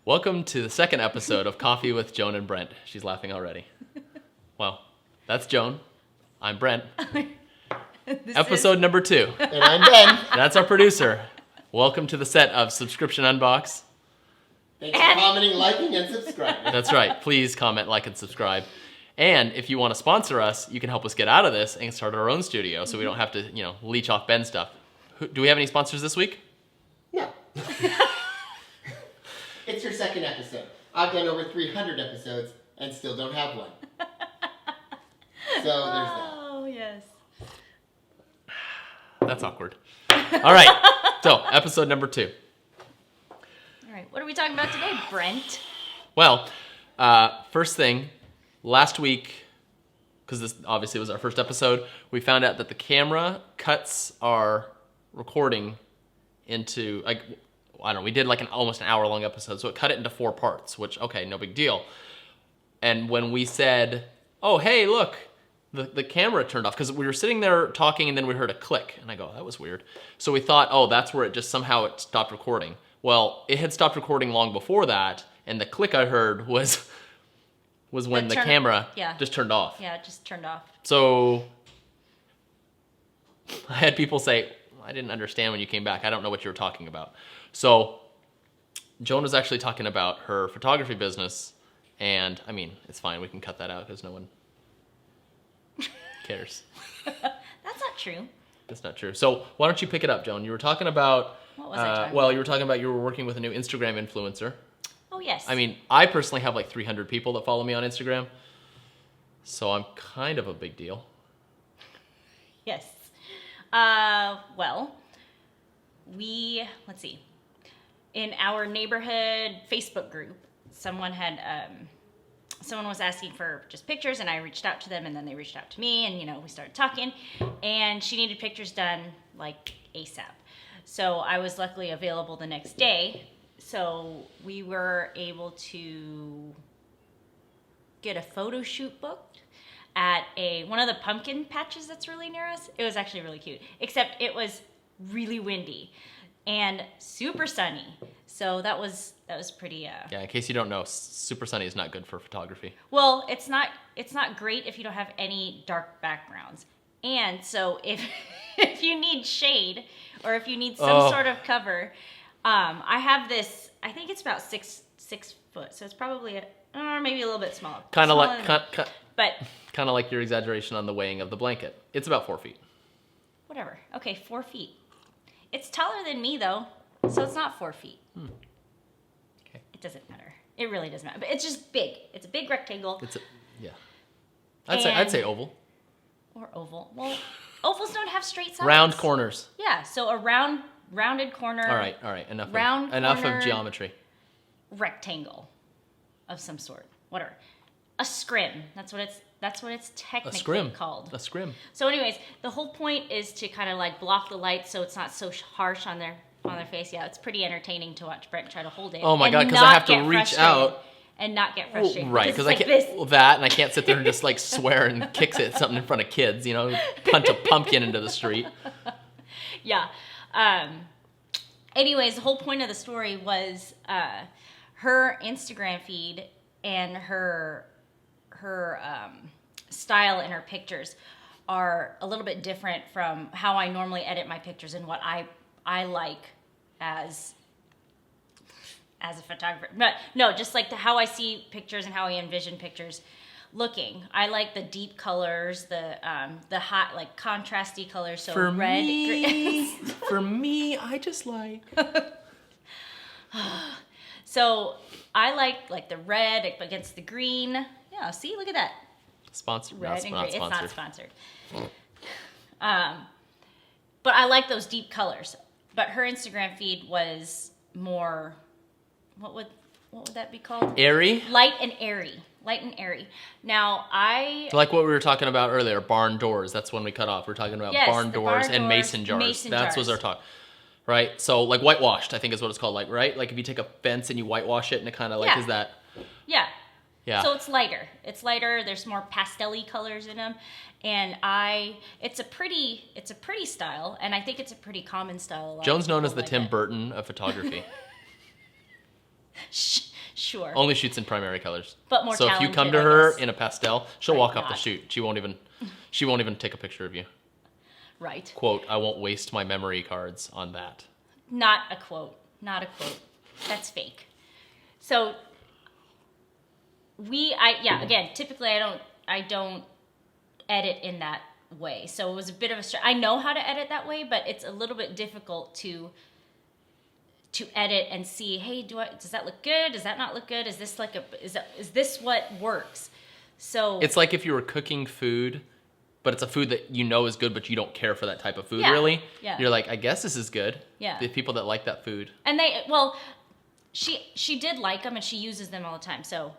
Welcome to the second episode of Coffee with Joan and Brent. She's laughing already. Well, that's Joan. I'm Brent. Episode number 2. And I'm Ben. That's our producer. Welcome to the set of Subscription Unbox. Thanks for commenting, liking, and subscribing. That's right. Please comment, like, and subscribe. And if you want to sponsor us, you can help us get out of this and start our own studio so we don't have to, leech off Ben's stuff. Do we have any sponsors this week? No. It's your second episode. I've done over 300 episodes and still don't have one. So there's that. Oh, yes. That's awkward. All right. So, episode number 2. All right. What are we talking about today, Brent? Well, first thing, last week, because this obviously was our first episode, we found out that the camera cuts our recording into, we did almost an hour-long episode, so it cut it into 4 parts, which, okay, no big deal. And when we said, oh, hey, look, the camera turned off, because we were sitting there talking, and then we heard a click, and I go, that was weird. So we thought, oh, that's where it stopped recording. Well, it had stopped recording long before that, and the click I heard was when the camera just turned off. Yeah, it just turned off. So I had people say, I didn't understand when you came back. I don't know what you were talking about. So Joan was actually talking about her photography business, and it's fine. We can cut that out because no one cares. That's not true. That's not true. So why don't you pick it up, Joan? You were talking about... What was I talking Well, you were talking about you were working with a new Instagram influencer. Oh, yes. I personally have 300 people that follow me on Instagram, so I'm kind of a big deal. Yes. Well, let's see. In our neighborhood Facebook group, someone was asking for just pictures, and I reached out to them, and then they reached out to me, and, we started talking, and she needed pictures done, ASAP. So I was luckily available the next day, so we were able to get a photo shoot booked at one of the pumpkin patches that's really near us. It was actually really cute, except it was really windy and super sunny. So that was pretty. Yeah, in case you don't know, super sunny is not good for photography. Well, it's not great if you don't have any dark backgrounds. And so if you need shade or if you need some sort of cover, I have this. I think it's about six foot, so it's probably maybe a little bit smaller. Kind of like your exaggeration on the weighing of the blanket. It's about 4 feet. Whatever. Okay, 4 feet. It's taller than me though, so it's not 4 feet. Okay. It doesn't matter. It really doesn't matter. But it's just big. It's a big rectangle. I'd say oval. Or oval. Well, ovals don't have straight sides. Round corners. Yeah, so a rounded corner. All right. Enough of geometry. Rectangle of some sort. Whatever. A scrim. That's what it's technically called. A scrim. So anyways, the whole point is to kind of block the light so it's not so harsh on their face. Yeah, it's pretty entertaining to watch Brent try to hold it. Oh my God, because I have to reach out. And not get frustrated. Well, right, because I can't that, and I can't sit there and just swear and kick at something in front of kids, punt a pumpkin into the street. Yeah. Anyways, the whole point of the story was her Instagram feed and her style in her pictures are a little bit different from how I normally edit my pictures and what I like as a photographer. But no, just how I see pictures and how I envision pictures looking. I like the deep colors, the hot, contrasty colors. So for red, green. For me, I just like. So I like the red against the green. Yeah, see, look at that. Sponsored. Red and green. It's not sponsored. But I like those deep colors. But her Instagram feed was more. What would that be called? Airy? Light and airy. Now, like what we were talking about earlier, barn doors. That's when we cut off. We were talking about barn doors and mason jars. That was our talk. Right? So, whitewashed, I think is what it's called. Right? If you take a fence and you whitewash it and it kind of is that... Yeah. Yeah. So it's lighter. There's more pastel-y colors in them. And it's a pretty style. And I think it's a pretty common style. Joan's known as the Tim Burton of photography. Sure. Only shoots in primary colors. But more So if you talented, come to I her guess. in a pastel, she'll Right, walk off the not. shoot. She won't even take a picture of you. Right. Quote, I won't waste my memory cards on that. Not a quote. That's fake. So again, typically I don't edit in that way. So it was a bit of a I know how to edit that way, but it's a little bit difficult to edit and see, hey, does that look good? Does that not look good? Is this what works? So it's like if you were cooking food, but it's a food that you know is good, but you don't care for that type of food, Yeah, really. yeah. You're like, I guess this is good. Yeah. The people that like that food. And she did like them and she uses them all the time. So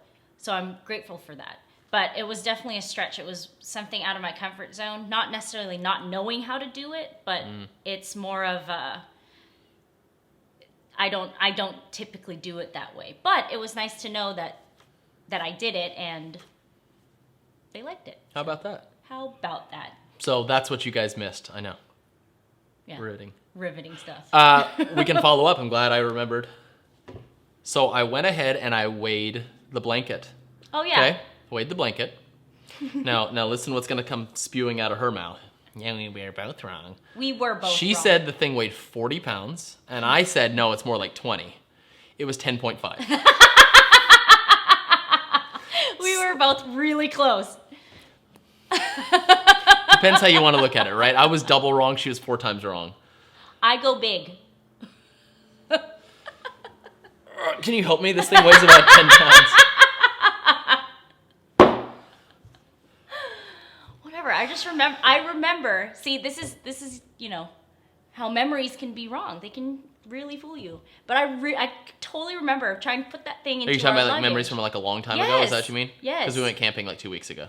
I'm grateful for that. But it was definitely a stretch. It was something out of my comfort zone. Not necessarily not knowing how to do it, but it's more of I don't typically do it that way. But it was nice to know that I did it and they liked it. How about that? How about that? So that's what you guys missed. I know. Yeah. Riveting stuff. We can follow up. I'm glad I remembered. So I went ahead and I weighed the blanket. Oh yeah. Okay, weighed the blanket. Now listen what's going to come spewing out of her mouth. Yeah, we were both wrong. We were both She wrong. said the thing weighed 40 pounds, and I said, no, it's more like 20. It was 10.5. We were both really close. Depends how you want to look at it, right? I was double wrong. She was 4 times wrong. I go big. Can you help me? This thing weighs about 10 pounds. Whatever. I remember. See, this is how memories can be wrong. They can really fool you. But I totally remember trying to put that thing into Are you talking our about like luggage. memories from like a long time ago? Is that what you mean? Yes. Because we went camping like 2 weeks ago.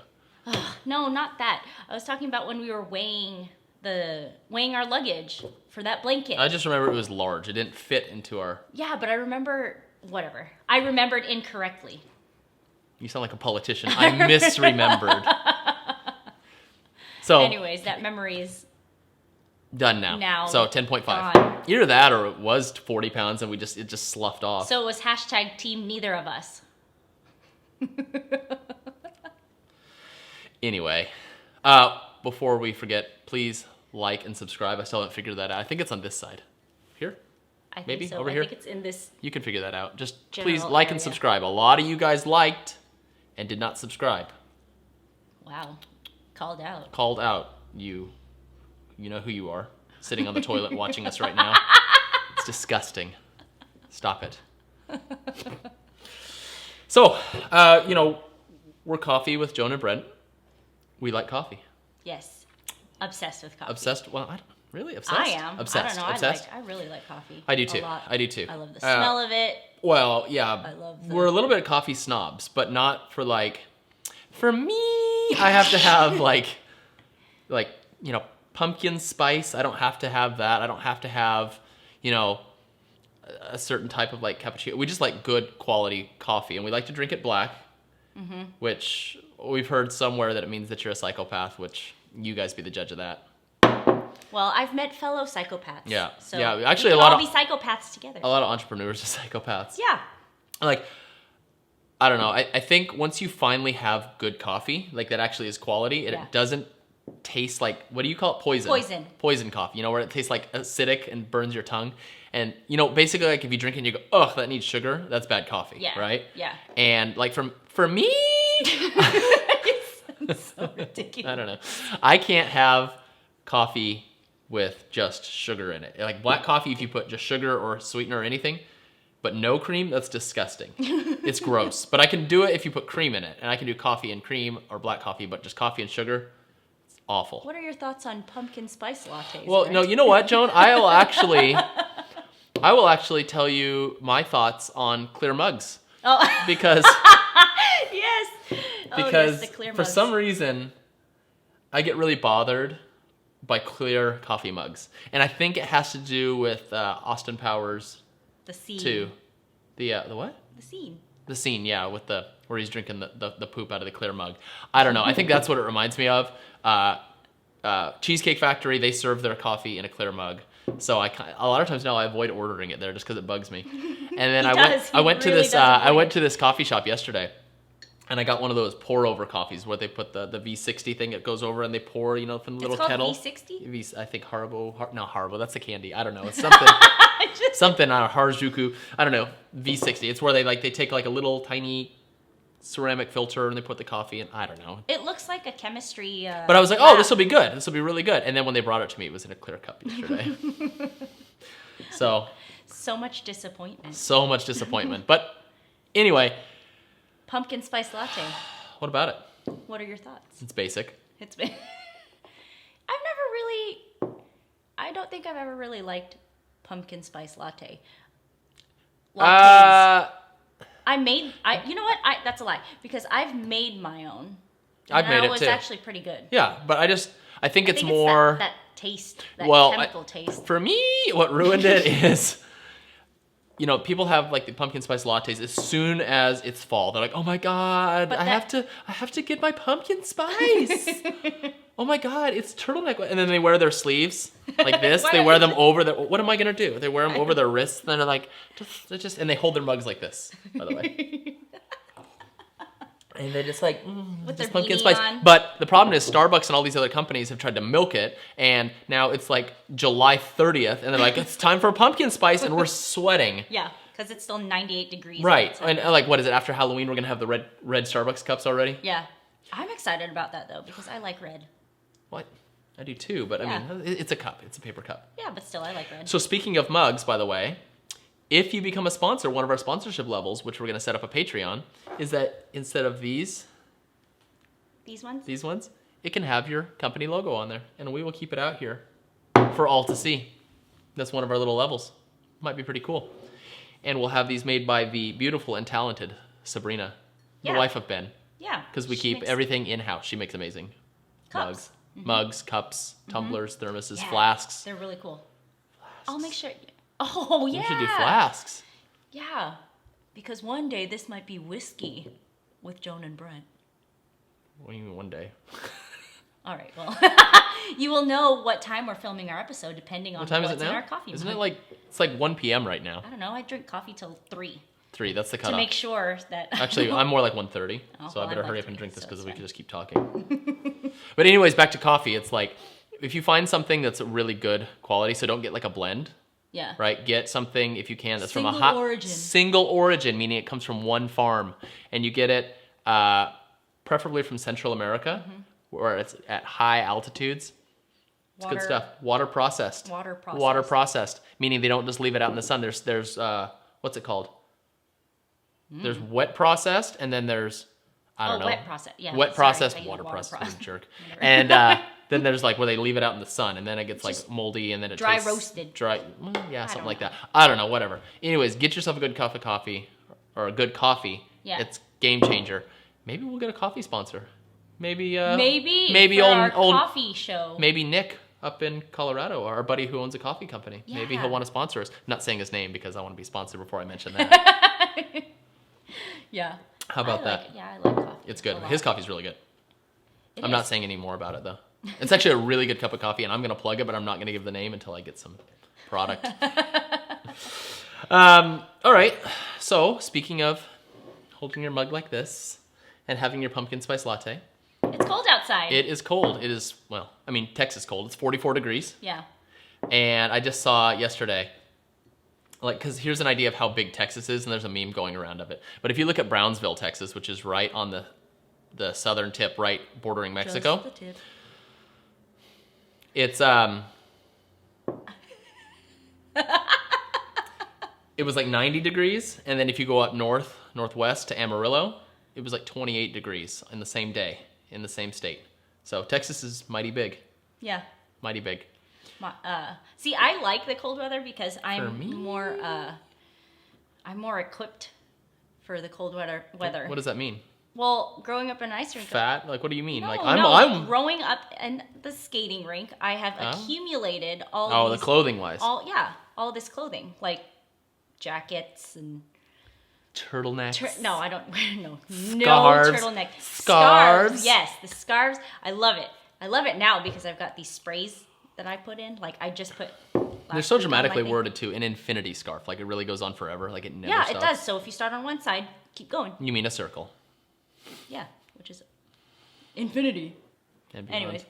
No, not that. I was talking about when we were weighing our luggage for that blanket. I just remember it was large. It didn't fit into our... Yeah, but I remember whatever. I remembered incorrectly. You sound like a politician. I misremembered. So anyways, that memory is done now. So 10.5. gone. Either that or it was 40 pounds and it just sloughed off. So it was hashtag team neither of us. Anyway, before we forget, please like and subscribe. I still haven't figured that out. I think it's on this side. Here? I think Maybe? so. Over I here? think it's in this. You can figure that out. Just General please like and area. subscribe. A lot of you guys liked and did not subscribe. Wow. Called out. Called out. You know who you are. Sitting on the toilet watching us right now. It's disgusting. Stop it. So, we're Coffee with Joan and Brent. We like coffee. Yes. Obsessed with coffee. Obsessed? Well, really? Obsessed? I am. Obsessed. I don't know. Obsessed? I really like coffee. I do A too. lot. I do too. I love the smell of it. Well, yeah. I love the- We're a little bit of coffee snobs, but not for for me, I have to have pumpkin spice. I don't have to have that. I don't have to have, a certain type of cappuccino. We just like good quality coffee, and we like to drink it black, which we've heard somewhere that it means that you're a psychopath, which you guys be the judge of that. Well, I've met fellow psychopaths. Yeah. So Yeah, actually, we a can lot all of- be psychopaths together. A lot of entrepreneurs are psychopaths. Yeah. I don't know. I think once you finally have good coffee, that actually is quality, Yeah. it doesn't taste like, what do you call it? Poison. Poison. Poison coffee, where it tastes acidic and burns your tongue. And, basically if you drink it and you go, ugh, that needs sugar, that's bad coffee, Yeah. right? Yeah. And for me, So ridiculous. I don't know. I can't have coffee with just sugar in it. Black coffee, if you put just sugar or sweetener or anything, but no cream, that's disgusting. It's gross. But I can do it if you put cream in it. And I can do coffee and cream or black coffee, but just coffee and sugar, it's awful. What are your thoughts on pumpkin spice lattes? Well, Brent? no, you know what, Joan? I will actually tell you my thoughts on clear mugs. Oh, Because yes. because the clear for mugs. some reason I get really bothered by clear coffee mugs. And I think it has to do with Austin Powers The scene. 2. The what? The scene. The scene, yeah, with where he's drinking the poop out of the clear mug. I don't know. I think that's what it reminds me of. Cheesecake Factory, they serve their coffee in a clear mug. So a lot of times now I avoid ordering it there just because it bugs me. And then I went to this coffee shop yesterday, and I got one of those pour over coffees where they put the V60 thing that goes over and they pour, from the little kettle. It's called V60? I think Haribo, that's a candy. I don't know. It's something. Something on Harajuku. I don't know. V60. It's where they take like a little tiny ceramic filter and they put the coffee in. I don't know. It looks like a chemistry. But I was like, oh, this will be good. This will be really good. And then when they brought it to me, it was in a clear cup yesterday. So much disappointment. So much disappointment. But anyway. Pumpkin spice latte. What about it? What are your thoughts? It's basic. I don't think I've ever really liked pumpkin spice latte. You know what? That's a lie because I've made my own. I've made it too. It was actually pretty good. Yeah, but I think it's more that taste, chemical taste. For me, what ruined it is, people have like the pumpkin spice lattes as soon as it's fall. They're like, oh my god, I have to get my pumpkin spice. Oh my god, it's turtleneck, and then they wear their sleeves like this. They wear them over their. What am I gonna do? They wear them over their wrists. And they're like, and they hold their mugs like this. By the way. And they're just like, with just their pumpkin beanie spice. on. But the problem is Starbucks and all these other companies have tried to milk it, and now it's like July 30th, and they're like, it's time for pumpkin spice, and we're sweating. Yeah, because it's still 98 degrees. Right, and like, what is it, after Halloween, we're going to have the red Starbucks cups already? Yeah. I'm excited about that, though, because I like red. What? I do too, but I mean, it's a cup. It's a paper cup. Yeah, but still, I like red. So speaking of mugs, by the way, if you become a sponsor, one of our sponsorship levels, which we're going to set up a Patreon, is that instead of these ones, it can have your company logo on there, and we will keep it out here for all to see. That's one of our little levels. Might be pretty cool. And we'll have these made by the beautiful and talented Sabrina, the wife of Ben. Yeah. Because we keep everything in-house. She makes amazing cups. Mugs, cups, tumblers, thermoses, flasks. They're really cool. I'll make sure. Oh, yeah. We should do flasks. Yeah. Because one day this might be whiskey with Joan and Brent. What do you mean one day? All right, well, you will know what time we're filming our episode depending on what's in our coffee. Isn't it like, it's like 1 p.m. right now? I don't know. I drink coffee till 3. 3, that's the cutoff. To make sure that... Actually, I'm more like 1:30, so I better hurry up and drink this because we can just keep talking. But anyways, back to coffee. It's like, if you find something that's a really good quality, so don't get like a blend. Yeah. Right? Get something, if you can, that's from single origin, meaning it comes from one farm. And you get it preferably from Central America, where it's at high altitudes. It's good stuff. Water processed, meaning they don't just leave it out in the sun. There's what's it called? There's wet processed, and then there's, I don't know. Wet processed. Yeah. Wet processed, water processed. Jerk. And then there's like where they leave it out in the sun, and then it gets like moldy, and then it dry tastes roasted. Something like that. I don't know, whatever. Anyways, get yourself a good cup of coffee, or a good coffee. Yeah. It's game changer. Maybe we'll get a coffee sponsor. Maybe for our coffee show. Maybe Nick up in Colorado, our buddy who owns a coffee company. Yeah. Maybe he'll want to sponsor us. I'm not saying his name because I want to be sponsored before I mention that. Yeah. How about that? I like coffee. It's good. His coffee's really good. I'm not saying any more about it though. It's actually a really good cup of coffee, and I'm gonna plug it, but I'm not gonna give the name until I get some product. All right. So speaking of holding your mug like this and having your pumpkin spice latte. It's cold outside. It is cold. It is, well, I mean, Texas cold. It's 44 degrees. Yeah. And I just saw yesterday, like, because here's an idea of how big Texas is, and there's a meme going around of it. But if you look at Brownsville, Texas, which is right on the southern tip, right bordering Mexico. Just the tip. It's, it was like 90 degrees, and then if you go up northwest to Amarillo, it was like 28 degrees in the same day, in the same state. So Texas is mighty big. Yeah. Mighty big. See, I like the cold weather because I'm more equipped for the cold weather. What does that mean? Well, growing up in an ice rink. Fat? Like, what do you mean? No, like, I'm growing up in the skating rink. I have accumulated all. The clothing wise. All this clothing, like jackets and turtlenecks. No, I don't. No Scarves. turtleneck. Scarves. Yes, the scarves. I love it. I love it now because I've got these sprays that I put in. Like I just put. They're so dramatically worded too. An infinity scarf, like it really goes on forever. Like it never stops. Yeah, it does. So if you start on one side, keep going. You mean a circle? Yeah, which is infinity. Anyways,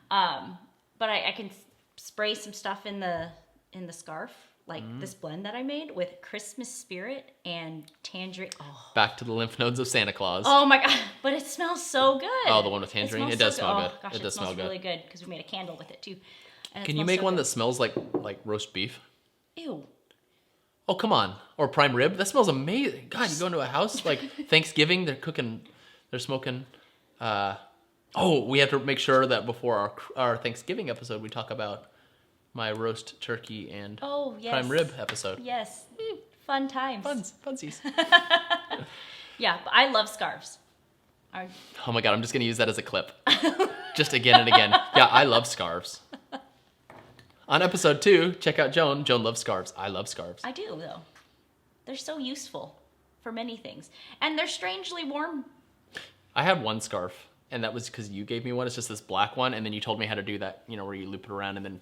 but I can spray some stuff in the scarf, like this blend that I made with Christmas spirit and tangerine. Oh. Back to the lymph nodes of Santa Claus. Oh my god! But it smells so good. Oh, the one with tangerine. It does smell good. Oh gosh, it does smells smell really good because we made a candle with it too. And Can you make one that smells like roast beef? Ew. Oh, come on. Or prime rib. That smells amazing. God, you go into a house, like Thanksgiving, they're smoking. We have to make sure that before our Thanksgiving episode, we talk about my roast turkey and prime rib episode. Yes. Fun times. Funsies. Yeah, but I love scarves. Oh my God, I'm just going to use that as a clip. Just again and again. Yeah, I love scarves. On episode 2, check out Joan. Joan loves scarves. I love scarves. I do, though. They're so useful for many things. And they're strangely warm. I had one scarf, and that was because you gave me one. It's just this black one, and then you told me how to do that, where you loop it around and then,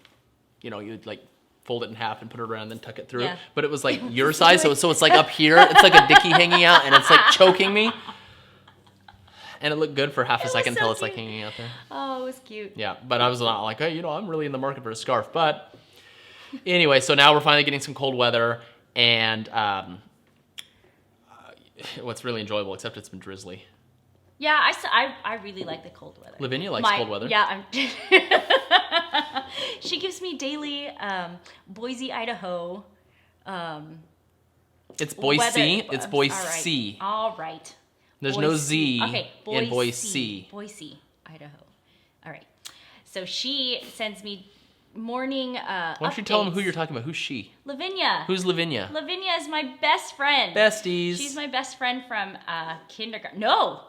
you'd like fold it in half and put it around and then tuck it through. Yeah. But it was like your size, so it's like up here. It's like a dicky hanging out, and it's like choking me. And it looked good for half a second until it's like hanging out there. Oh, it was cute. Yeah, but I was not like, hey, I'm really in the market for a scarf. But anyway, so now we're finally getting some cold weather, and what's really enjoyable, except it's been drizzly. Yeah, I really like the cold weather. Lavinia likes cold weather. Yeah, she gives me daily Boise, Idaho. It's Boise. Weather. It's Boise. All right. There's no Z in Boise. Boise, Idaho. All right. So she sends me morning Why don't you tell them who you're talking about? Who's she? Lavinia. Who's Lavinia? Lavinia is my best friend. Besties. She's my best friend from kindergarten. No.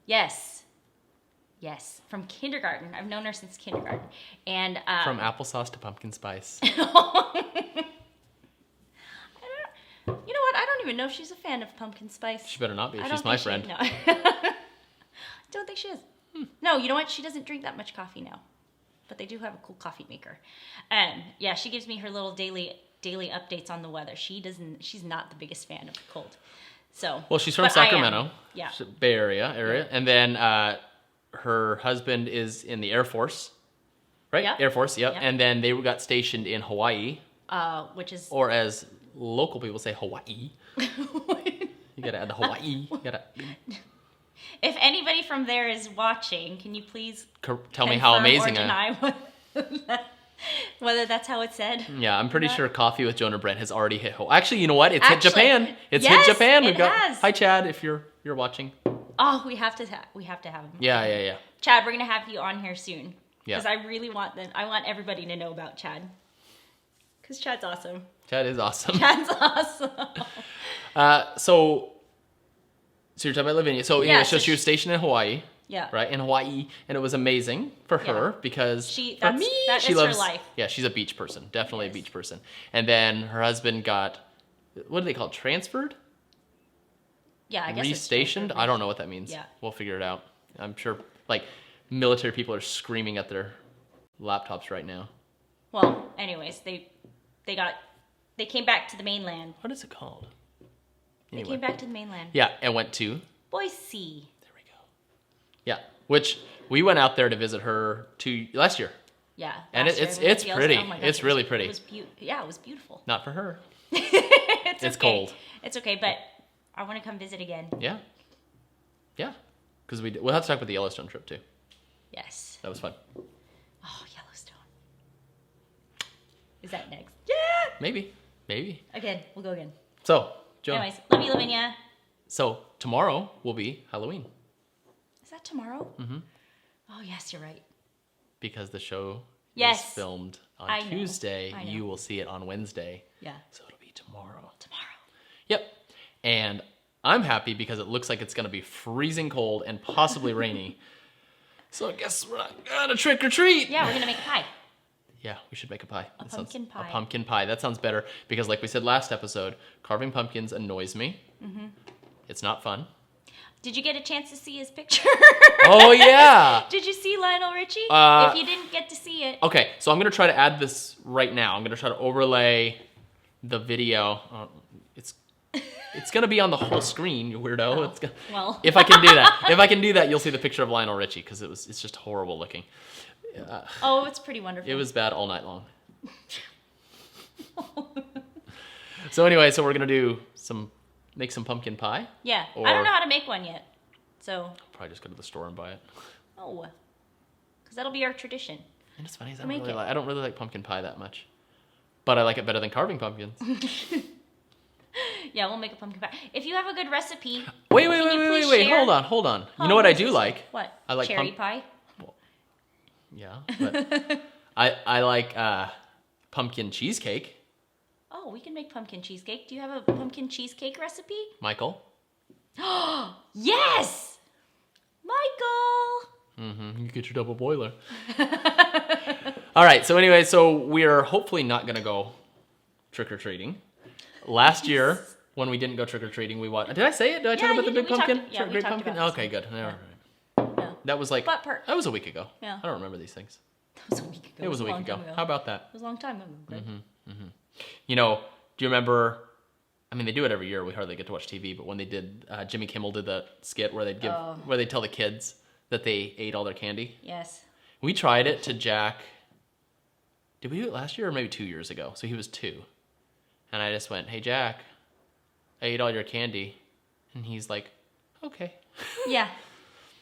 Yes, from kindergarten. I've known her since kindergarten. And from applesauce to pumpkin spice. You know what? I don't even know if she's a fan of pumpkin spice. She better not be. She's my friend. No. Don't think she is. No, you know what? She doesn't drink that much coffee now. But they do have a cool coffee maker. Yeah, she gives me her little daily updates on the weather. She's not the biggest fan of the cold. So, well, she's from Sacramento. Yeah. Bay Area. Yeah. And then her husband is in the Air Force. Right? Yep. Air Force, yep. And then they got stationed in Hawaii. Which is... Or as local people say, Hawaii. You gotta add the Hawaii. If anybody from there is watching, can you please tell me how amazing or deny whether that's how it's said? Yeah, I'm pretty sure Coffee with Jonah Bread has already hit Hawaii. Actually, you know what? It's hit Japan. It's hit Japan. We've got Hi Chad, if you're watching. Oh, we have to have him. Yeah. Chad, we're gonna have you on here soon. Yeah. Because I really want everybody to know about Chad. Because Chad's awesome. Chad is awesome. Chad's awesome. So you're talking about Lavinia. So anyway, so she was stationed in Hawaii. Yeah. Right, in Hawaii, and it was amazing for her because she loves her life. Yeah, she's a beach person, definitely a beach person. And then her husband got, what do they call it, transferred? Yeah, I guess restationed. I don't know what that means. Yeah, we'll figure it out. I'm sure, military people are screaming at their laptops right now. Well, anyways, they came back to the mainland. What is it called? Anyway. They came back to the mainland. Yeah, and went to Boise. Yeah, which we went out there to visit her last year. Yeah, and it's pretty. Oh my gosh, it's really pretty. It was beautiful. Not for her. It's okay. Cold. It's okay, but I want to come visit again. Yeah, because we'll have to talk about the Yellowstone trip too. Yes, that was fun. Oh, Yellowstone. Is that next? Yeah. Maybe. Again, we'll go again. So, Joan. Anyways, love you, Lavinia. So tomorrow will be Halloween. Is that tomorrow? Mm-hmm. Oh, yes, you're right. Because the show is Yes. filmed on Tuesday. I know. You will see it on Wednesday. Yeah. So it'll be tomorrow. Tomorrow. Yep. And I'm happy because it looks like it's going to be freezing cold and possibly rainy. So I guess we're not going to trick or treat. Yeah, we're going to make a pie. Yeah, we should make a pie. A pumpkin pie. A pumpkin pie. That sounds better because like we said last episode, carving pumpkins annoys me. Mm-hmm. It's not fun. Did you get a chance to see his picture? Oh, yeah. Did you see Lionel Richie? If you didn't get to see it. Okay, so I'm going to try to add this right now. I'm going to try to overlay the video. It's going to be on the whole screen, you weirdo. Oh, well. If I can do that, you'll see the picture of Lionel Richie because it's just horrible looking. It's pretty wonderful. It was bad all night long. So anyway, we're going to make some pumpkin pie. Yeah, I don't know how to make one yet. So Probably just go to the store and buy it. oh, because that'll be our tradition. And it's funny, I I don't really like pumpkin pie that much. But I like it better than carving pumpkins. Yeah, we'll make a pumpkin pie. If you have a good recipe, Wait, share? hold on. You know what I do like? What? I like cherry pie. Yeah, but I like pumpkin cheesecake. Oh, we can make pumpkin cheesecake. Do you have a pumpkin cheesecake recipe? Michael? Yes! Michael! Mm-hmm. You get your double boiler. All right, so anyway, we are hopefully not going to go trick-or-treating. Last year, when we didn't go trick-or-treating, we watched... Did I say it? Did I talk about the big pumpkin? Great pumpkin? Okay, good. Yeah. All right. Yeah. That was like... That was a week ago. Yeah. I don't remember these things. That was a week ago. It was a week ago. How about that? It was a long time ago. You know, do you remember... I mean, they do it every year. We hardly get to watch TV, but when they did... Jimmy Kimmel did that skit where they'd tell the kids that they ate all their candy. Yes. We tried it to Jack... Did we do it last year or maybe 2 years ago? So he was 2. And I just went, hey, Jack, I ate all your candy. And he's like, okay. Yeah.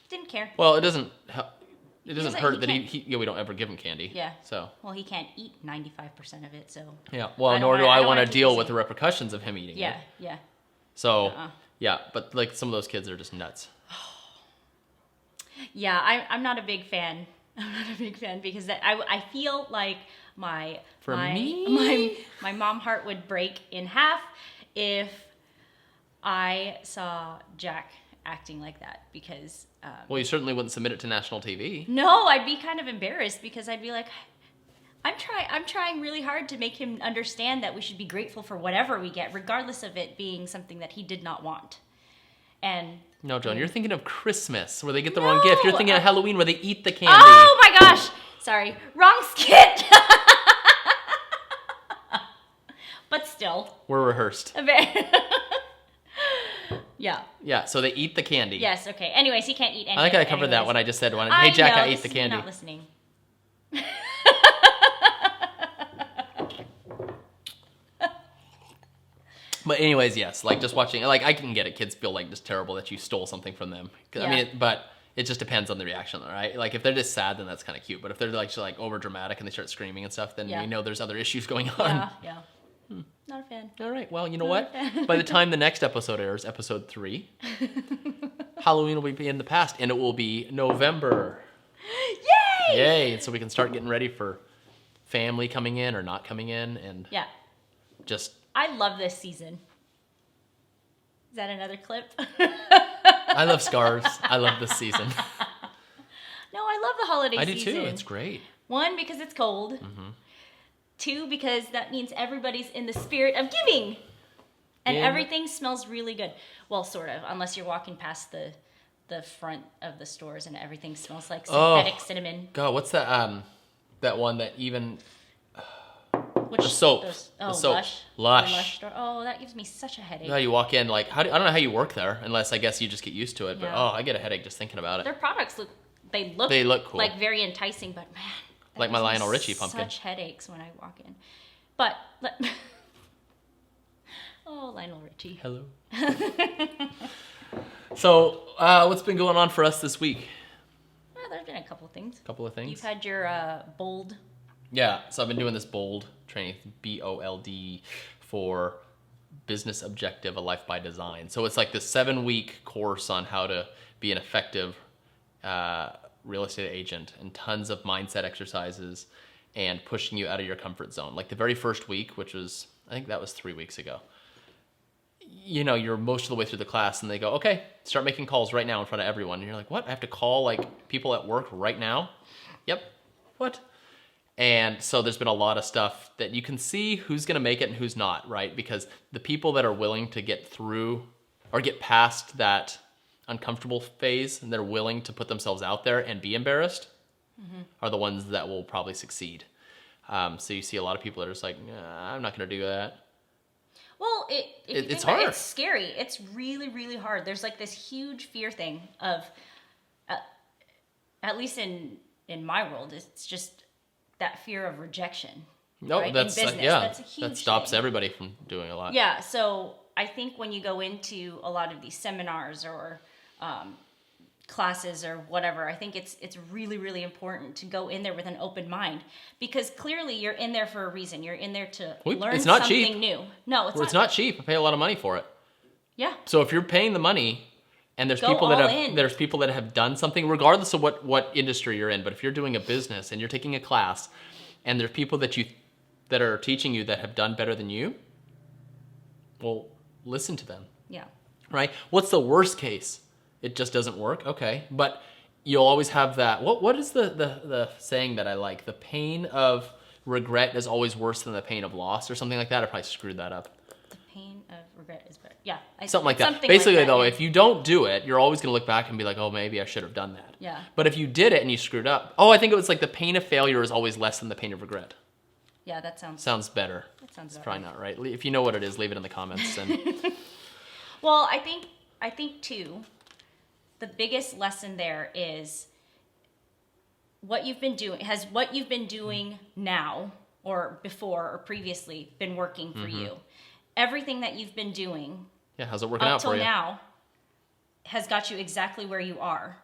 Didn't care. Well, it doesn't hurt that we don't ever give him candy. Yeah. So. Well, he can't eat 95% of it, so. Yeah. Well, nor do I want to deal with the repercussions of him eating it. Yeah. So, yeah, but like some of those kids are just nuts. Yeah, I'm not a big fan. I'm not a big fan because I feel like my mom heart would break in half if I saw Jack acting like that because well, you certainly wouldn't submit it to national TV. No, I'd be kind of embarrassed because I'd be like, I'm trying really hard to make him understand that we should be grateful for whatever we get, regardless of it being something that he did not want. And no, Joan, you're thinking of Christmas where they get the wrong gift. You're thinking of Halloween where they eat the candy. Oh my gosh! Sorry, wrong skit. But still, we're rehearsed. Yeah. Yeah, so they eat the candy. Yes, okay. Anyways, he can't eat any. I think I covered that when I just said, hey, Jack, I ate the candy. You're not listening. But anyways, yes, like just watching, like I can get it. Kids feel like just terrible that you stole something from them. Yeah. I mean, but it just depends on the reaction, right? Like if they're just sad, then that's kind of cute. But if they're like over dramatic and they start screaming and stuff, then you know there's other issues going on. Yeah. Not a fan. All right. Well, you know what? By the time the next episode airs, episode 3, Halloween will be in the past, and it will be November. Yay! Yay! And so we can start getting ready for family coming in or not coming in, and just. I love this season. Is that another clip? I love Scarves. I love this season. No, I love the holiday season. I do too. It's great. 1, because it's cold. 2, because that means everybody's in the spirit of giving. And everything smells really good. Well, sort of, unless you're walking past the front of the stores and everything smells like synthetic cinnamon. God, what's that that one that even... Which the soap. The soap. Lush store. Oh, that gives me such a headache. Yeah, you walk in like, I don't know how you work there, unless I guess you just get used to it. But I get a headache just thinking about it. Their products look cool. Like very enticing, but man, like my Lionel Richie pumpkin. Such headaches when I walk in. But Lionel Richie. Hello. So, what's been going on for us this week? Well, there's been a couple of things. You've had your bold. Yeah, so I've been doing this bold training, BOLD, for Business Objective, A Life by Design. So it's like this 7-week course on how to be an effective real estate agent, and tons of mindset exercises and pushing you out of your comfort zone. Like the very first week, which was, I think that was 3 weeks ago. You know, you're most of the way through the class and they go, okay, start making calls right now in front of everyone. And you're like, what? I have to call like people at work right now? Yep. What? And so there's been a lot of stuff that you can see who's going to make it and who's not, right? Because the people that are willing to get through or get past that uncomfortable phase and they're willing to put themselves out there and be embarrassed are the ones that will probably succeed. So you see a lot of people that are just like, nah, I'm not going to do that. Well, it's hard. It's scary. It's really, really hard. There's like this huge fear thing of, at least in my world, it's just that fear of rejection. No, right? that's in business. yeah, That's a huge that stops thing. everybody from doing a lot. Yeah, so I think when you go into a lot of these seminars or classes or whatever, I think it's really, really important to go in there with an open mind, because clearly you're in there for a reason. You're in there to learn it's not something cheap. new. No, It's not cheap. I pay a lot of money for it. Yeah. So if you're paying the money, and there's Go people that all have in. there's people that have done something, regardless of what industry you're in. But if you're doing a business and you're taking a class, and there's people that are teaching you that have done better than you, well, listen to them. Yeah. Right? What's the worst case? It just doesn't work. Okay, but you'll always have that. What is the saying that I like? The pain of regret is always worse than the pain of loss, or something like that. I probably screwed that up. The pain of regret is better. Yeah. Something like that. Something Basically, like that, though, yeah. if you don't do it, you're always going to look back and be like, oh, maybe I should have done that. Yeah. But if you did it and you screwed up, I think it was like the pain of failure is always less than the pain of regret. Yeah, that sounds Better. That sounds It's better. probably not right. If you know what it is, leave it in the comments. And Well, I think too, the biggest lesson there is what you've been doing. Has what you've been doing now or before or previously been working for you? Everything that you've been doing yeah, how's it working up out for till you? now has got you exactly where you are.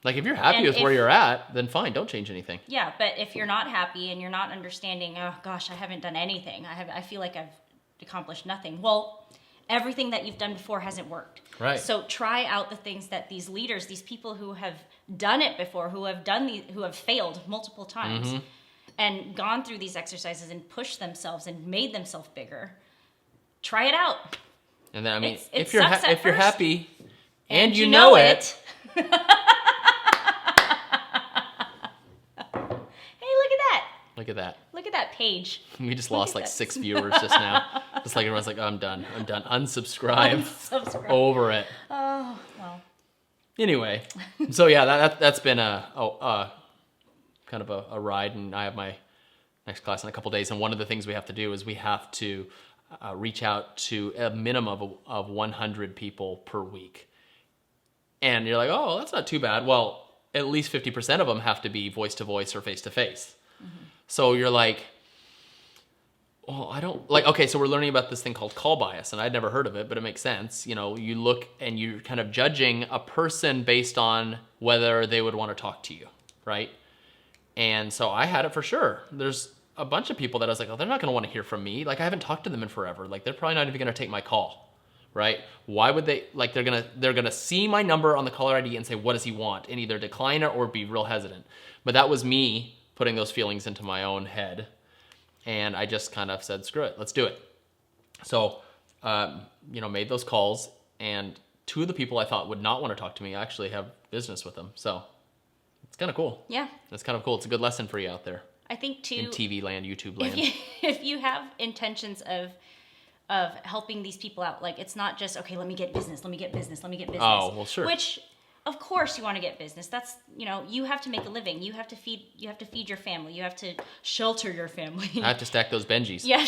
Like if you're happy And with where if- you're at, then fine, don't change anything. Yeah, but if you're not happy and you're not understanding, oh gosh, I haven't done anything. I feel like I've accomplished nothing. Well, everything that you've done before hasn't worked. Right. So try out the things that these leaders, these people who have done it before, who have failed multiple times and gone through these exercises and pushed themselves and made themselves bigger. Try it out. And then I mean, It if you're sucks at if you're first. happy and you know know it. Hey, look at that. Look at that. Look at that page. We just Look lost at like that. 6 viewers just now. Just like everyone's like, oh, I'm done. Unsubscribe. Subscribe. Over it. Oh, well. Anyway, so yeah, that's been a kind of a ride, and I have my next class in a couple days. And one of the things we have to do is we have to reach out to a minimum of 100 people per week. And you're like, oh, that's not too bad. Well, at least 50% of them have to be voice to voice or face to face. So you're like, oh, I don't like. Okay, so we're learning about this thing called call bias, and I'd never heard of it, but it makes sense. You know, you look and you're kind of judging a person based on whether they would want to talk to you, right? And so I had it for sure. There's a bunch of people that I was like, oh, they're not going to want to hear from me. Like I haven't talked to them in forever. Like they're probably not even going to take my call, right? Why would they? Like they're gonna see my number on the caller ID and say, what does he want? And either decline it or be real hesitant. But that was me putting those feelings into my own head. And I just kind of said, screw it, let's do it. So, made those calls, and 2 of the people I thought would not want to talk to me actually have business with them. So it's kind of cool. Yeah. It's kind of cool. It's a good lesson for you out there I think too, in TV land, YouTube land. if you have intentions of helping these people out, like it's not just, okay, let me get business. Oh, well, sure. Which, of course, you want to get business. That's, you have to make a living. You have to feed your family. You have to shelter your family. I have to stack those Benjis. Yeah.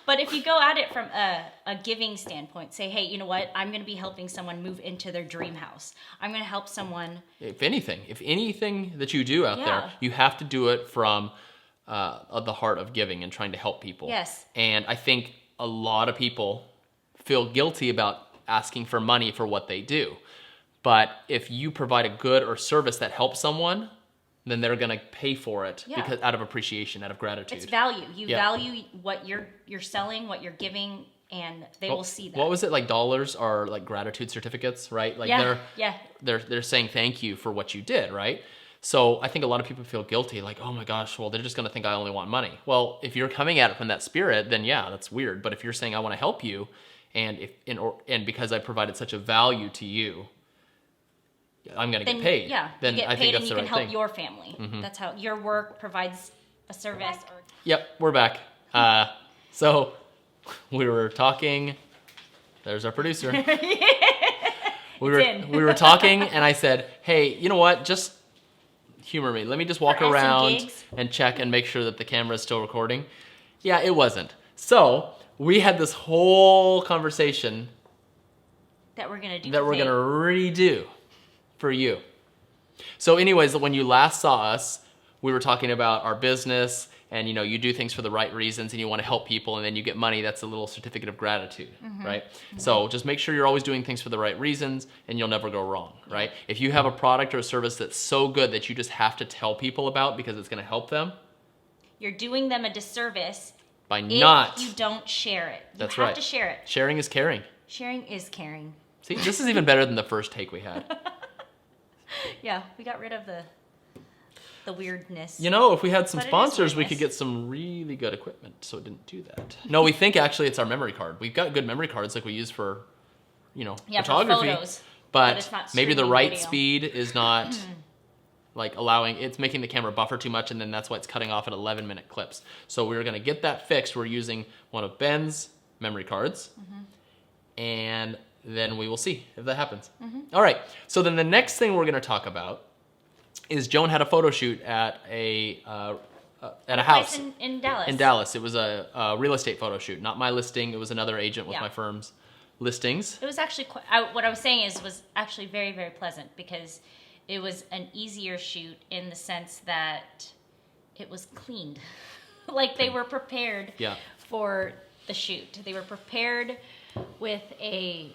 But if you go at it from a giving standpoint, say, hey, you know what? I'm going to be helping someone move into their dream house. I'm going to help someone. If anything that you do out Yeah. there, you have to do it from the heart of giving and trying to help people. Yes. And I think a lot of people feel guilty about asking for money for what they do. But if you provide a good or service that helps someone, then they're going to pay for it because out of appreciation, out of gratitude. It's value. You Yeah. value what you're selling, what you're giving, and they will see that. What was it, like dollars are like gratitude certificates, right? Like they're saying thank you for what you did, right? So I think a lot of people feel guilty, like, oh my gosh, well, they're just going to think I only want money. Well, if you're coming at it from that spirit, then yeah, that's weird. But if you're saying I want to help you, and because I provided such a value to you, I'm going to get paid. Yeah, then you get I paid think and that's you the can right help thing. your family. That's how your work provides a service. Yep, we're back. So we were talking. There's our producer. we were talking, and I said, hey, you know what? Just humor me. Let me just walk For around gigs. and check and make sure that the camera is still recording. Yeah, it wasn't. So we had this whole conversation That we're gonna do. that we're today. gonna redo for you. So anyways, when you last saw us, we were talking about our business, and you do things for the right reasons, and you want to help people, and then you get money. That's a little certificate of gratitude, right? So just make sure you're always doing things for the right reasons, and you'll never go wrong, right? If you have a product or a service that's so good that you just have to tell people about because it's going to help them, You're doing them a disservice by if not. you don't share it. You That's have right. to share it. Sharing is caring. Sharing is caring. See, this is even better than the first take we had. Yeah, we got rid of the weirdness. If we had some But it is sponsors, we weirdness. could get some really good equipment, so it didn't do that. No, we think actually it's our memory card. We've got good memory cards like we use for, Yeah, photography. for photos. But it's not maybe the streaming right video. speed is not like it's making the camera buffer too much, and then that's why it's cutting off at 11-minute clips. So we're going to get that fixed. We're using one of Ben's memory cards, and then we will see if that happens. All right, so then the next thing we're going to talk about is Joan had a photo shoot at a house Place in Dallas. in Dallas. It was a real estate photo shoot, not my listing. It was another agent with Yeah. my firm's listings. It was actually what I was saying was actually very, very pleasant because it was an easier shoot in the sense that it was cleaned. Like they were prepared Yeah. for the shoot. They were prepared with a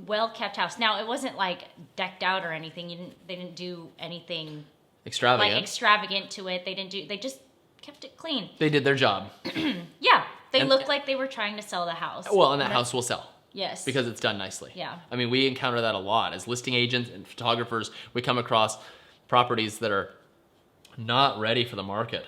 well-kept house. Now, it wasn't like decked out or anything. They didn't do anything Extravagant. like extravagant to it. They just kept it clean. They did their job. Yeah. They And- looked like they were trying to sell the house. Well, and that house will sell. Yes. Because it's done nicely. Yeah. I mean, we encounter that a lot. As listing agents and photographers, we come across properties that are not ready for the market,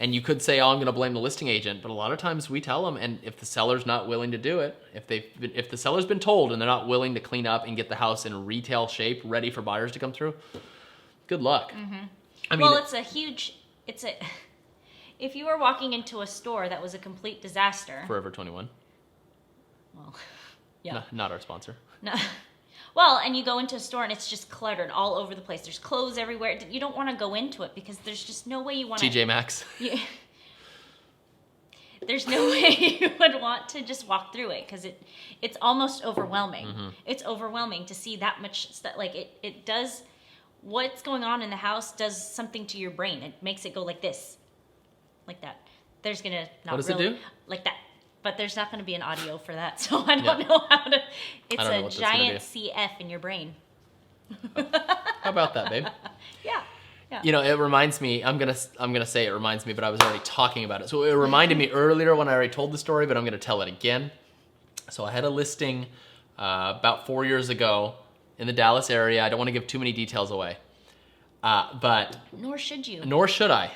and you could say, oh, I'm going to blame the listing agent, but a lot of times we tell them, and if the seller's not willing to do it, if the seller's been told and they're not willing to clean up and get the house in retail shape, ready for buyers to come through, good luck. I mean, Well, if you were walking into a store that was a complete disaster. Forever 21, Well, yeah. not our sponsor. No. Well, and you go into a store and it's just cluttered all over the place. There's clothes everywhere. You don't want to go into it because there's just no way you want to. TJ Maxx. Yeah. There's no way you would want to just walk through it because it's almost overwhelming. It's overwhelming to see that much stuff. Like it does. What's going on in the house does something to your brain. It makes it go like this, like that. There's gonna not What does it really do? like that. But there's not going to be an audio for that, so I don't Yeah. know how to. It's I don't know a what that's gonna giant do. CF in your brain. How about that, babe? Yeah. Yeah. It reminds me. I'm gonna say it reminds me, but I was already talking about it. So it reminded me earlier when I already told the story, but I'm gonna tell it again. So I had a listing about 4 years ago in the Dallas area. I don't want to give too many details away, but Nor should you. nor should I.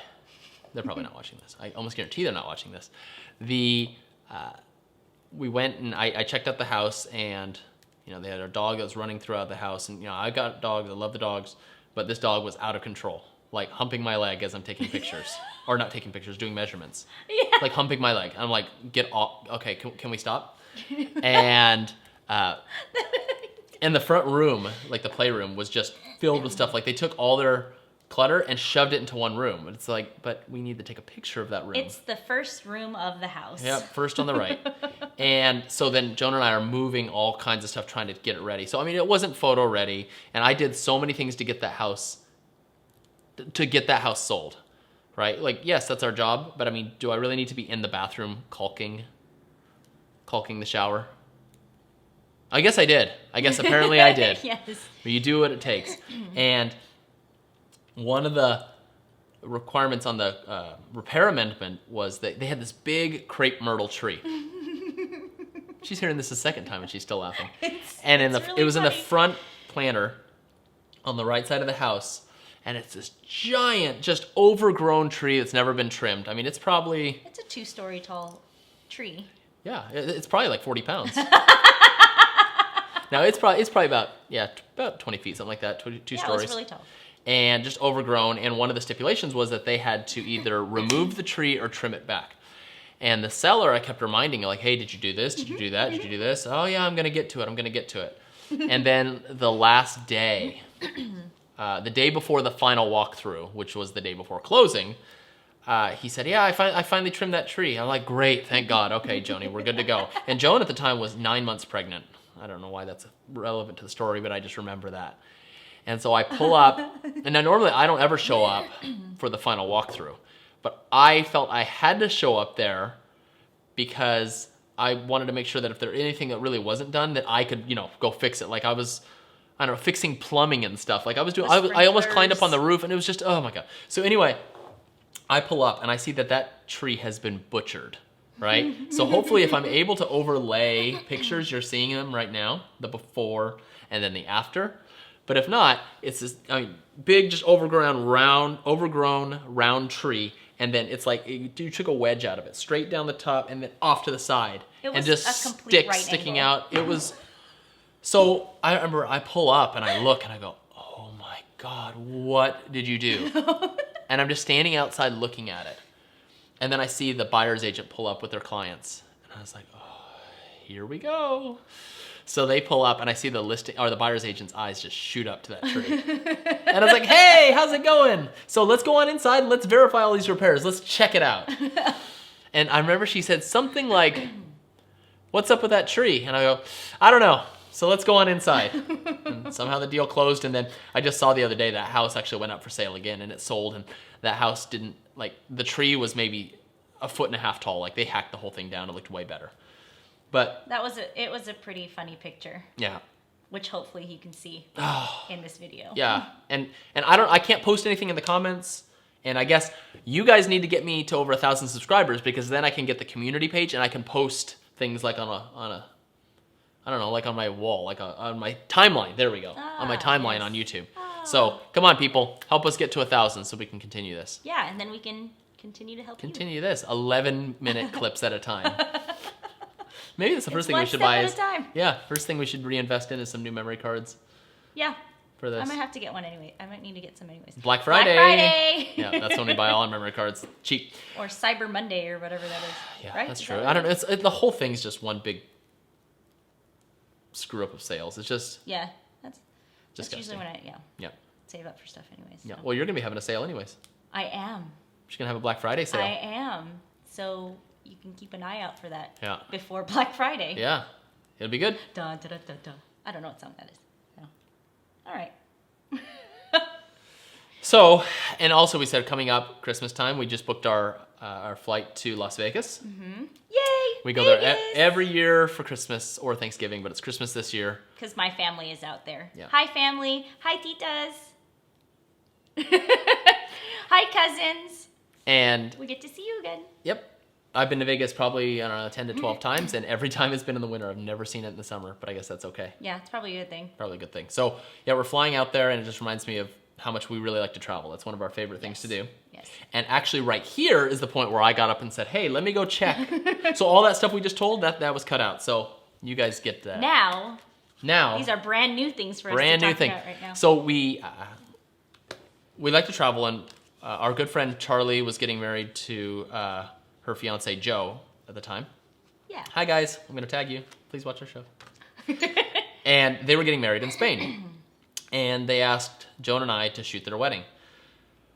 They're probably not watching this. I almost guarantee they're not watching this. We went and I checked out the house, and they had a dog that was running throughout the house, and I got dogs. I love the dogs, but this dog was out of control, like humping my leg as I'm taking pictures, or not taking pictures, doing measurements, Yeah. like humping my leg. I'm like, get off. Okay, can we stop? And in the front room, like the playroom, was just filled with stuff. Like they took all their clutter and shoved it into one room. And it's like, but we need to take a picture of that room. It's the first room of the house. Yep, first on the right. And so then Jonah and I are moving all kinds of stuff, trying to get it ready. So, I mean, it wasn't photo ready. And I did so many things to get that house sold, right? Like, yes, that's our job. But I mean, do I really need to be in the bathroom caulking the shower? I guess I did. I guess apparently I did. Yes. But you do what it takes. And one of the requirements on the repair amendment was that they had this big crepe myrtle tree. She's hearing this the second time and she's still laughing. And really it was in the funny. front planter on the right side of the house. And it's this giant, just overgrown tree that's never been trimmed. I mean, it's probably... It's a 2-story tall tree. Yeah, it's probably like 40 pounds. Now, it's probably about 20 feet, something like that, two Yeah, stories. it was really tall. And just overgrown, and one of the stipulations was that they had to either remove the tree or trim it back. And the seller, I kept reminding, like, hey, did you do this? Did you do that? Did you do this? Oh, yeah, I'm going to get to it. And then the last day, the day before the final walkthrough, which was the day before closing, he said, yeah, I finally trimmed that tree. I'm like, great, thank God. Okay, Joni, we're good to go. And Joan at the time was 9 months pregnant. I don't know why that's relevant to the story, but I just remember that. And so I pull up, and now normally I don't ever show up for the final walkthrough, but I felt I had to show up there because I wanted to make sure that if there was anything that really wasn't done, that I could, go fix it. Like I was, I don't know, fixing plumbing and stuff. Like I was doing, I almost climbed up on the roof, and it was just, oh my God. So anyway, I pull up, and I see that tree has been butchered, right? So hopefully if I'm able to overlay pictures, you're seeing them right now, the before and then the after. But if not, it's this big, just overgrown round tree, and then it's like you took a wedge out of it, straight down the top, and then off to the side, and just sticking out. It was. So I remember I pull up and I look and I go, "Oh my God, what did you do?" And I'm just standing outside looking at it, and then I see the buyer's agent pull up with their clients, and I was like, "Oh, here we go." So they pull up, and I see the listing or the buyer's agent's eyes just shoot up to that tree. And I was like, hey, how's it going? So let's go on inside and let's verify all these repairs. Let's check it out. And I remember she said something like, what's up with that tree? And I go, I don't know. So let's go on inside. And somehow the deal closed. And then I just saw the other day that house actually went up for sale again, and it sold. And that house didn't, the tree was maybe 1.5 feet tall. Like they hacked the whole thing down. It looked way better. But it was a pretty funny picture. Yeah. Which hopefully you can see in this video. Yeah. And I can't post anything in the comments. And I guess you guys need to get me to over 1,000 subscribers, because then I can get the community page and I can post things like on a I don't know, like on my wall, like on my timeline. There we go. On my timeline on YouTube. So come on, people, help us get to 1,000 so we can continue this. Yeah, and then we can continue to help continue this 11-minute clips at a time. Maybe that's the first thing we should buy. Yeah, first thing we should reinvest in is some new memory cards. Yeah. For this. I might have to get one anyway. I might need to get some anyways. Black Friday. Yeah, that's when we buy all our memory cards. Cheap. Or Cyber Monday or whatever that is. Yeah, right? that's true. I don't know. The whole thing's just one big screw up of sales. It's just that's usually when I save up for stuff anyways. Yeah. Well, you're gonna be having a sale anyways. I am. She's gonna have a Black Friday sale. I am. So you can keep an eye out for that. Yeah. Before Black Friday. Yeah. It'll be good. Dun, dun, dun, dun, dun. I don't know what song that is. No. All right. So, and also we said coming up Christmas time, we just booked our flight to Las Vegas. Mm-hmm. Yay! We go there every year for Christmas or Thanksgiving, but it's Christmas this year. Because my family is out there. Yeah. Hi, family. Hi, titas. Hi, cousins. And we get to see you again. Yep. I've been to Vegas probably, 10 to 12 times, and every time it's been in the winter. I've never seen it in the summer, but I guess that's okay. Yeah, it's probably a good thing. Probably a good thing. So, yeah, we're flying out there, and it just reminds me of how much we really like to travel. That's one of our favorite things to do. Yes. And actually right here is the point where I got up and said, hey, let me go check. So all that stuff we just told, that was cut out. So you guys get that. Now. These are brand new things for us to talk about right now. So we like to travel, and our good friend Charlie was getting married to her fiance Joe at the time. Yeah. Hi guys, I'm going to tag you. Please watch our show. And they were getting married in Spain. And they asked Joan and I to shoot their wedding.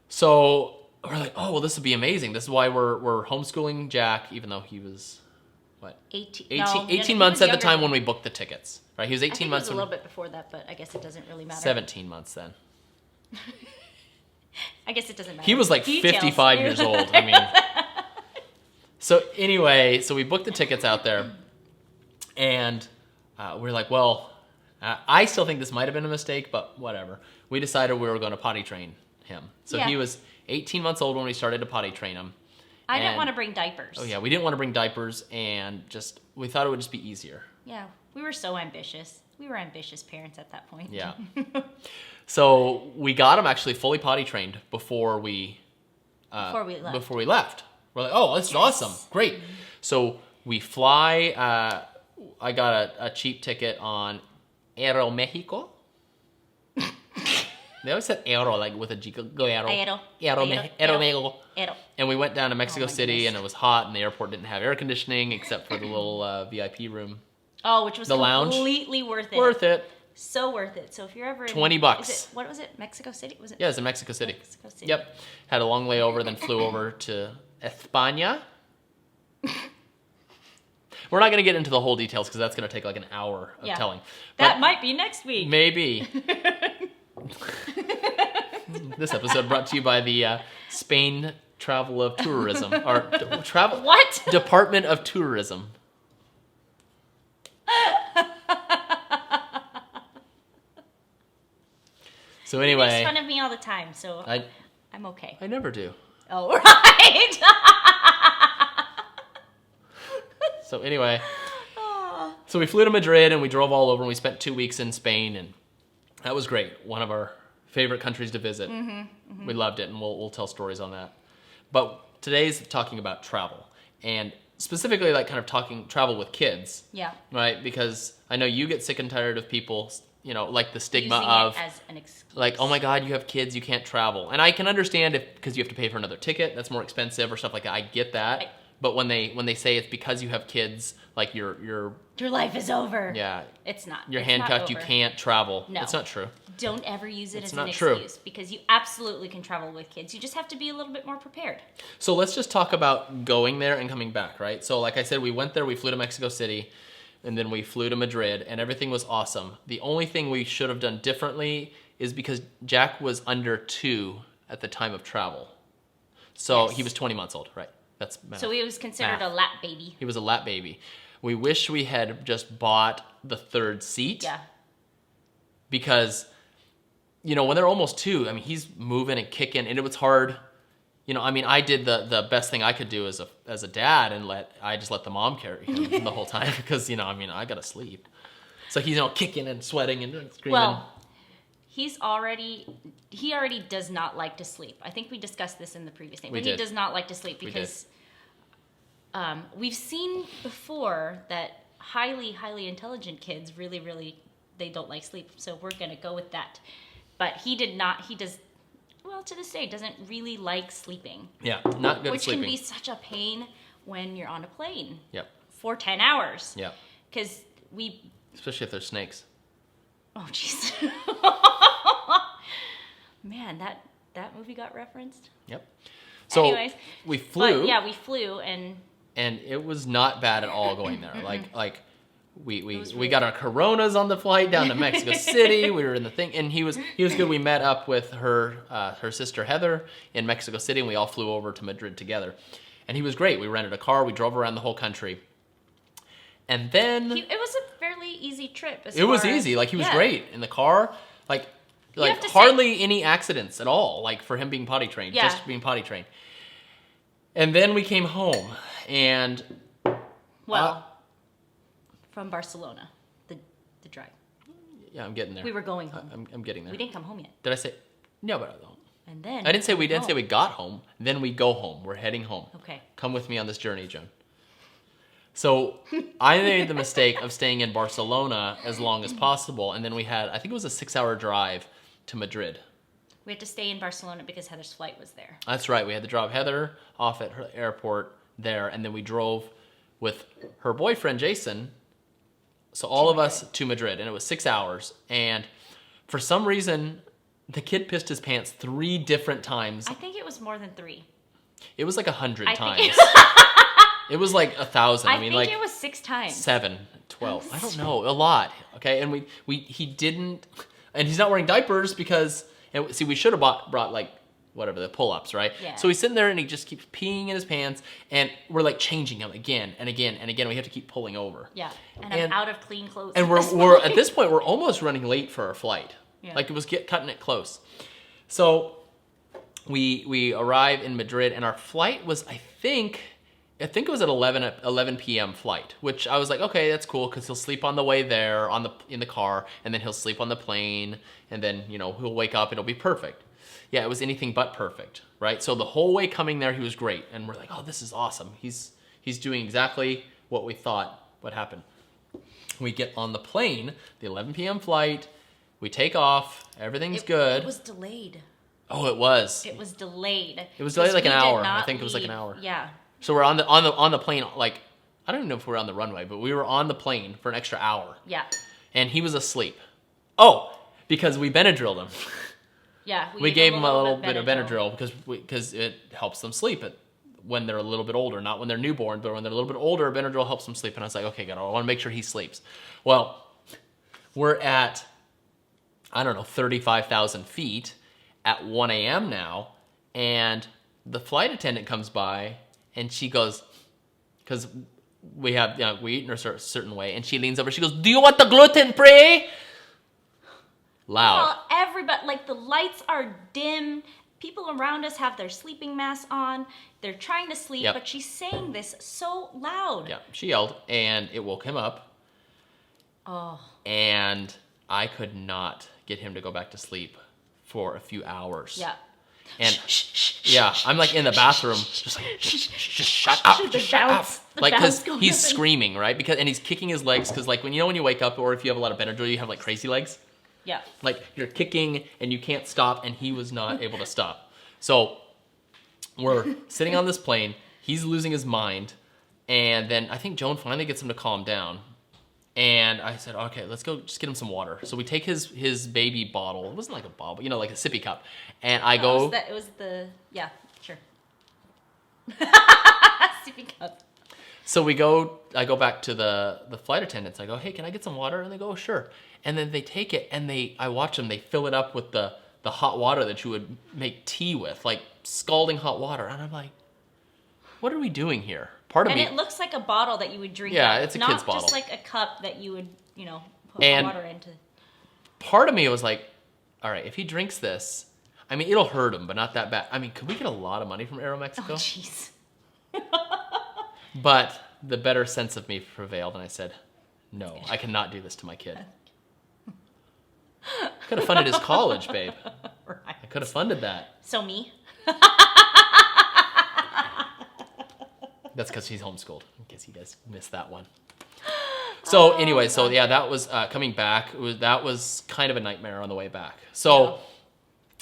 So we're like, oh, well, this would be amazing. This is why we're homeschooling Jack, even though he was, what? 18 months at the time when we booked the tickets. Right? He was 18 months. It was a little bit before that, but I guess it doesn't really matter. 17 months then. I guess it doesn't matter. He was like 55 years old. I mean. So anyway, so we booked the tickets out there. And we're like, well, I still think this might have been a mistake, but whatever. We decided we were going to potty train him. So he was 18 months old when we started to potty train him. I didn't want to bring diapers. Oh yeah, we didn't want to bring diapers, and we thought it would just be easier. Yeah, we were so ambitious. We were ambitious parents at that point. Yeah. So we got him actually fully potty trained before we left. We're like, oh, this is awesome. Great. Mm-hmm. So we fly. I got a cheap ticket on Aeromexico. They always said Aero, like with a G. Go Aero. Aeromexico. And we went down to Mexico City, and it was hot, and the airport didn't have air conditioning except for the little VIP room. Oh, which was completely worth it. So worth it. So if you're ever in... $20. What was it? Mexico City? Was it? Yeah, it's in Mexico City. Mexico City. Yep. Had a long layover, then flew over to España. We're not going to get into the whole details because that's going to take like an hour of telling. That might be next week. Maybe. This episode brought to you by the Spain Travel of Tourism. Or travel. What? Department of Tourism. So anyway. He makes fun of me all the time, so I'm okay. I never do. Oh, right. So anyway. So we flew to Madrid and we drove all over and we spent 2 weeks in Spain and that was great. One of our favorite countries to visit. We loved it and we'll tell stories on that. But today's talking about travel and specifically like kind of talking travel with kids. Yeah. Right? Because I know you get sick and tired of people, you know, like the stigma Using of it as an excuse. like, oh my God, you have kids, you can't travel. And I can understand if because you have to pay for another ticket, that's more expensive or stuff like that. I get that. But when they say it's because you have kids, like your life is over. Yeah. It's not. You're It's handcuffed, not you over. can't travel. No. It's not true. Don't ever use it as an not true. excuse because you absolutely can travel with kids. You just have to be a little bit more prepared. So let's just talk about going there and coming back, right? So like I said, we went there, we flew to Mexico City, and then we flew to Madrid, and everything was awesome. The only thing we should have done differently is because Jack was under 2 at the time of travel. So Yes. he was 20 months old, right? That's math. So he was considered Math. a lap baby. He was a lap baby. We wish we had just bought the 3rd seat. Yeah. Because, you know, when they're almost 2, I mean, he's moving and kicking, and it was hard. You know, I mean, I did the best thing I could do as a dad, and I just let the mom carry him the whole time because, you know, I mean, I gotta sleep. So he's, you know, kicking and sweating and screaming. Well, he already does not like to sleep. I think we discussed this in the previous thing. We But did. he does not like to sleep because we've seen before that highly intelligent kids really they don't like sleep. So we're gonna go with that. But he does well to this day doesn't really like sleeping. Yeah, not good at Which sleeping. can be such a pain when you're on a plane. Yep. For 10 hours. Yep. Because Especially if there's snakes. Oh, jeez. Man, that movie got referenced. Yep. So Anyways, we flew. But yeah, we flew and it was not bad at all going there. like we really got our Coronas on the flight down to Mexico City. We were in the thing, and he was good. We met up with her sister Heather in Mexico City, and we all flew over to Madrid together. And he was great. We rented a car. We drove around the whole country. And then it was a fairly easy trip. It was easy. Like he was great in the car. Like have to hardly any accidents at all. Like for him being potty trained, Yeah. just being potty trained. And then we came home, and from Barcelona, the drive. yeah, I'm getting there. We were going home. I'm getting there. We didn't come home yet. Did I say? No, but And then I didn't say we came didn't say we home. got home. Then we go home. We're heading home. Okay. Come with me on this journey, Joan. So I made the mistake of staying in Barcelona as long as possible, and then we had, I think it was a 6-hour drive to Madrid. We had to stay in Barcelona because Heather's flight was there. That's right. We had to drop Heather off at her airport there, and then we drove with her boyfriend, Jason, so all of us to Madrid, and it was 6 hours. And for some reason, the kid pissed his pants 3 different times. I think it was more than 3. It was like 100 I times. think It was like 1,000. I mean, think like it was 6 times. 7, 12. I don't know. A lot. Okay, and he didn't, and he's not wearing diapers because, and see, we should have brought like whatever the pull-ups, right? Yeah. So he's sitting there and he just keeps peeing in his pants, and we're like changing him again and again and again. We have to keep pulling over. Yeah, and And- I'm out of clean clothes. And at we're this we're point. at this point we're almost running late for our flight. Yeah. Like it was cutting it close. So we arrive in Madrid, and our flight was I think it was at 11 p.m. flight, which I was like, okay, that's cool because he'll sleep on the way there in the car, and then he'll sleep on the plane, and then he'll wake up. It'll be perfect. Yeah, it was anything but perfect, right? So the whole way coming there, he was great, and we're like, oh, this is awesome. He's doing exactly what we thought would happen. We get on the plane, the 11 p.m. flight. We take off. Everything's good. It was delayed. Oh, it was. It was delayed. It was delayed like an We did hour. I not think it was like an leave- hour. Yeah. So we're on the plane, like, I don't even know if we were on the runway, but we were on the plane for an extra hour. Yeah. And he was asleep. Oh, because we Benadrylled him. Yeah, We gave him a little bit of Benadryl because it helps them sleep when they're a little bit older, not when they're newborn, but when they're a little bit older, Benadryl helps them sleep. And I was like, okay, God, I want to make sure he sleeps. Well, we're at, I don't know, 35,000 feet at 1 a.m. now, and the flight attendant comes by, and she goes, because we eat in a certain way, and she leans over, she goes, do you want the gluten free? Loud. Well, everybody, like the lights are dim. People around us have their sleeping masks on. They're trying to sleep, Yep. but she's saying this so loud. Yeah, she yelled, and it woke him up. Oh. And I could not get him to go back to sleep for a few hours. Yeah. And yeah, I'm like in the bathroom, just like, just shut up, just shut up. Like, because he's screaming, right? And he's kicking his legs, because like when you wake up, or if you have a lot of Benadryl, you have like crazy legs. Yeah. Like you're kicking and you can't stop, and he was not able to stop. So we're sitting on this plane, he's losing his mind, and then I think Joan finally gets him to calm down. And I said, okay, let's go just get him some water. So we take his baby bottle. It wasn't like a bottle, but like a sippy cup. And I go... It was the... Yeah, sure. Sippy cup. So I go back to the flight attendants. I go, hey, can I get some water? And they go, oh, sure. And then they take it, and I watch them. They fill it up with the hot water that you would make tea with, like scalding hot water. And I'm like, what are we doing here? It looks like a bottle that you would drink. Yeah, it's a kid's bottle. Not just like a cup that you would, put water into. Part of me was like, all right, if he drinks this, I mean, it'll hurt him, but not that bad. I mean, could we get a lot of money from Aeromexico? Oh, jeez. But the better sense of me prevailed, and I said, no, I cannot do this to my kid. I could have funded his college, babe. Right. I could have funded that. So me? That's because he's homeschooled, in case you guys missed that one. So anyway, that was coming back. That was kind of a nightmare on the way back. So,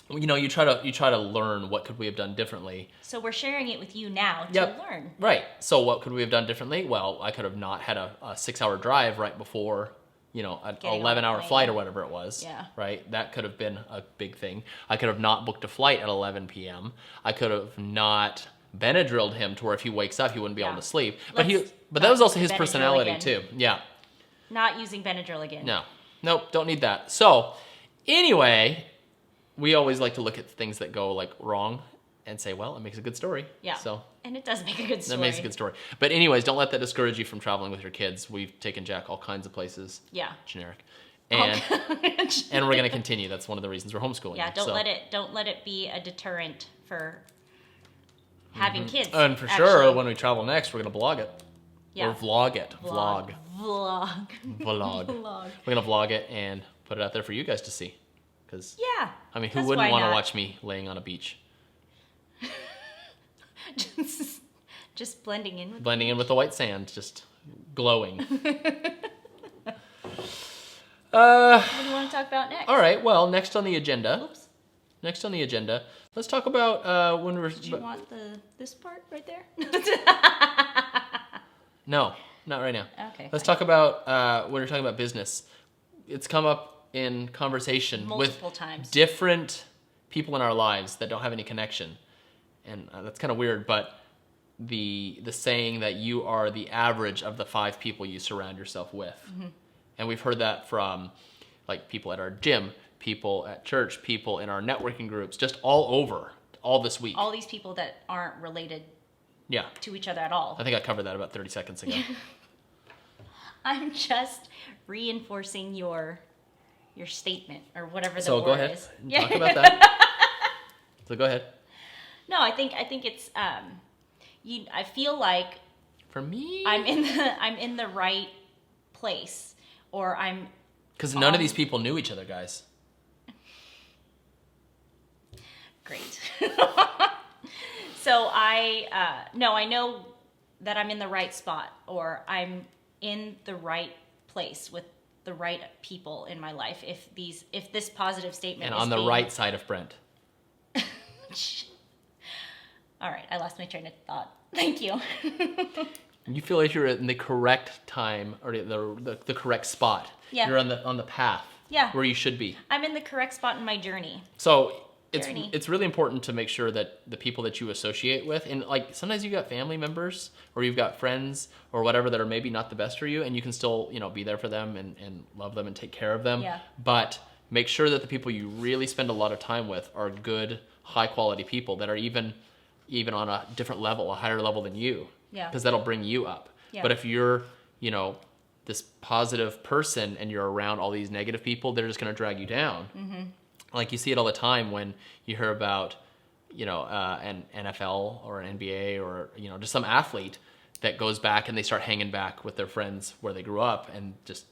you try to learn what could we have done differently. So we're sharing it with you now to learn. Right. So what could we have done differently? Well, I could have not had a 6-hour drive right before, an 11-hour flight or whatever it was. Yeah. Right. That could have been a big thing. I could have not booked a flight at 11 p.m. I could have not Benadrylled him to where if he wakes up, he wouldn't be able to sleep. But that was also his personality too. Yeah. Not using Benadryl again. No. Nope, don't need that. So, anyway, we always like to look at things that go like wrong and say, well, it makes a good story. Yeah. So, and it does make a good story. That makes a good story. But anyways, don't let that discourage you from traveling with your kids. We've taken Jack all kinds of places. Yeah. Generic. And and we're going to continue. That's one of the reasons we're homeschooling. Yeah, don't let it be a deterrent for having kids. And for sure, when we travel next, we're going to blog it. Yeah. Or vlog it. Vlog. We're going to vlog it and put it out there for you guys to see. Because, yeah. I mean, who wouldn't want to watch me laying on a beach? just blending in. Blending in with the white sand, just glowing. What do you want to talk about next? All right, well, next on the agenda. Oops. Next on the agenda, let's talk about when we're... Do you want this part right there? No, not right now. Okay. Let's talk about when we're talking about business. It's come up in conversation multiple with times. Different people in our lives that don't have any connection. And that's kind of weird, but the saying that you are the average of the 5 people you surround yourself with. Mm-hmm. And we've heard that from like people at our gym, people at church, people in our networking groups, just all over, all this week. All these people that aren't related to each other at all. I think I covered that about 30 seconds ago. I'm just reinforcing your statement or whatever the so word go ahead is. And talk about that. So go ahead. No, I think it's I feel like for me I'm in the right place, or I'm because none of these people knew each other, guys. Great. So I know that I'm in the right spot, or I'm in the right place with the right people in my life. If this positive statement and on the right side of Brent. All right, I lost my train of thought. Thank you. You feel like you're in the correct time or the correct spot. Yeah. You're on the path. Yeah. where you should be. I'm in the correct spot in my journey. So Journey. it's really important to make sure that the people that you associate with, and like sometimes you've got family members or you've got friends or whatever that are maybe not the best for you, and you can still, you know, be there for them and love them and take care of them. Yeah. But make sure that the people you really spend a lot of time with are good, high quality people that are even on a different level, a higher level than you. Yeah. Because that'll bring you up. Yeah. But if you're, you know, this positive person and you're around all these negative people, they're just going to drag you down. Mm-hmm. Like you see it all the time when you hear about, you know, an NFL or an NBA or, you know, just some athlete that goes back and they start hanging back with their friends where they grew up, and just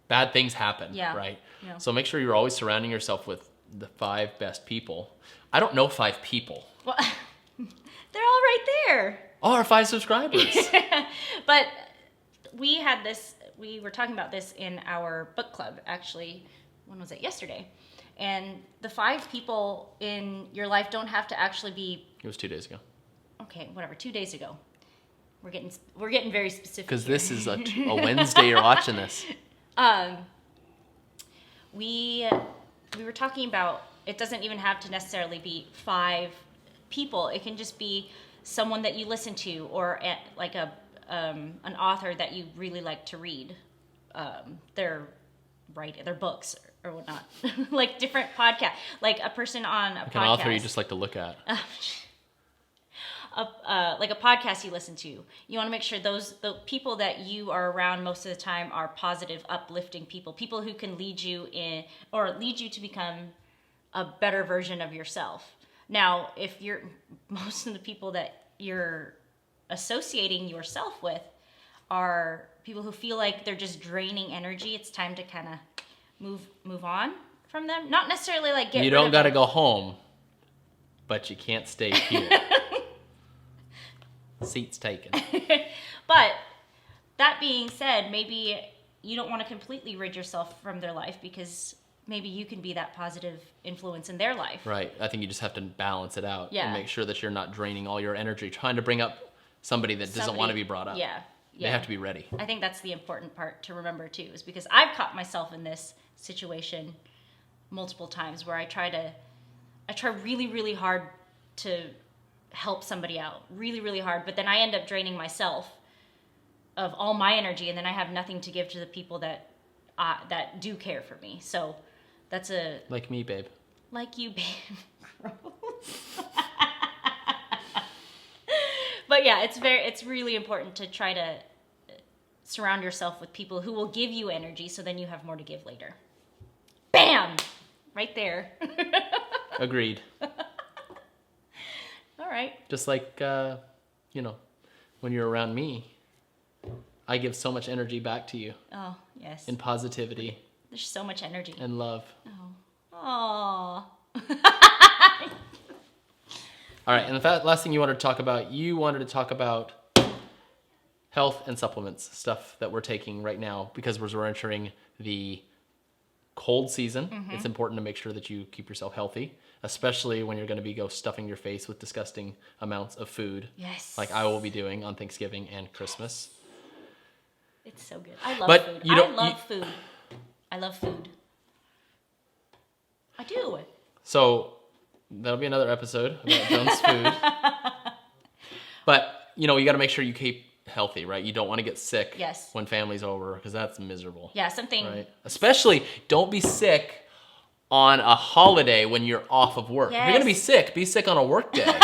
bad things happen, right? Yeah. So make sure you're always surrounding yourself with the 5 best people. I don't know 5 people. Well, they're all right there. Oh, our 5 subscribers. But we were talking about this in our book club, actually. When was it? Yesterday. And the 5 people in your life don't have to actually be... It was 2 days ago. Okay, whatever, 2 days ago. We're getting very specific. Because this is a Wednesday you're watching this. We were talking about, it doesn't even have to necessarily be 5 people. It can just be someone that you listen to, or like an author that you really like to read their books or whatnot. Like different podcasts, like a person on a Like podcast. an author you just like to look at. Like a podcast you listen to. You want to make sure the people that you are around most of the time are positive, uplifting people who can lead you to become a better version of yourself. Now, if most of the people that you're associating yourself with are people who feel like they're just draining energy, it's time to kind of move on from them. Not necessarily like get You don't got to go home, but you can't stay here. Seats taken. But that being said, maybe you don't want to completely rid yourself from their life, because maybe you can be that positive influence in their life. Right. I think you just have to balance it out Yeah. and make sure that you're not draining all your energy trying to bring up somebody that doesn't want to be brought up. Yeah. They have to be ready. I think that's the important part to remember too, is because I've caught myself in this situation multiple times where I try really, really hard to help somebody out, really, really hard, but then I end up draining myself of all my energy, and then I have nothing to give to the people that do care for me. So that's like me, babe. Like you, babe. Gross. But yeah, it's really important to try to surround yourself with people who will give you energy, so then you have more to give later. Bam! Right there. Agreed. All right. Just like, when you're around me, I give so much energy back to you. Oh, yes. In positivity. There's so much energy. And love. Oh. All right, and the last thing you wanted to talk about health and supplements, stuff that we're taking right now, because we're entering the cold season. Mm-hmm. It's important to make sure that you keep yourself healthy, especially when you're going to be stuffing your face with disgusting amounts of food. Yes. Like I will be doing on Thanksgiving and Christmas. It's so good. I love but food. You don't, food. I love food. I do. So that'll be another episode about Joan's food. But, you got to make sure you keep healthy, right? You don't want to get sick when family's over, because that's miserable. Yeah, something. Right? Especially, don't be sick on a holiday when you're off of work. Yes. If you're going to be sick on a work day.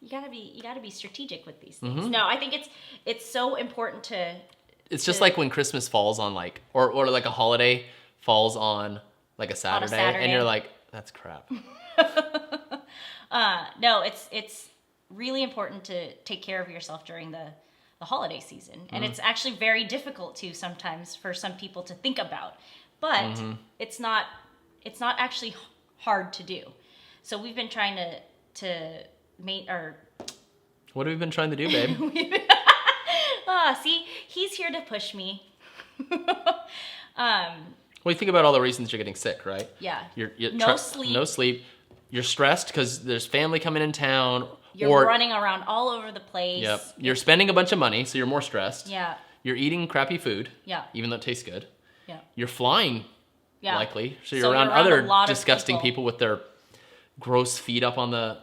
You gotta be strategic with these things. Mm-hmm. No, I think it's so important to. It's just like when Christmas falls on or like a holiday falls on like a Saturday, and you're like, that's crap. No, it's really important to take care of yourself during the holiday season, and it's actually very difficult to sometimes for some people to think about, but it's not actually hard to do. So we've been trying to make our. What have we been trying to do, babe? See, he's here to push me. Well, you think about all the reasons you're getting sick, right? Yeah. No sleep. You're stressed because there's family coming in town. You're running around all over the place. Yep. You're spending a bunch of money, so you're more stressed. Yeah. You're eating crappy food. Yeah. Even though it tastes good. Yeah. You're flying, Yeah. likely. So So you're around you're around a other lot of disgusting people. people with their gross feet up on the,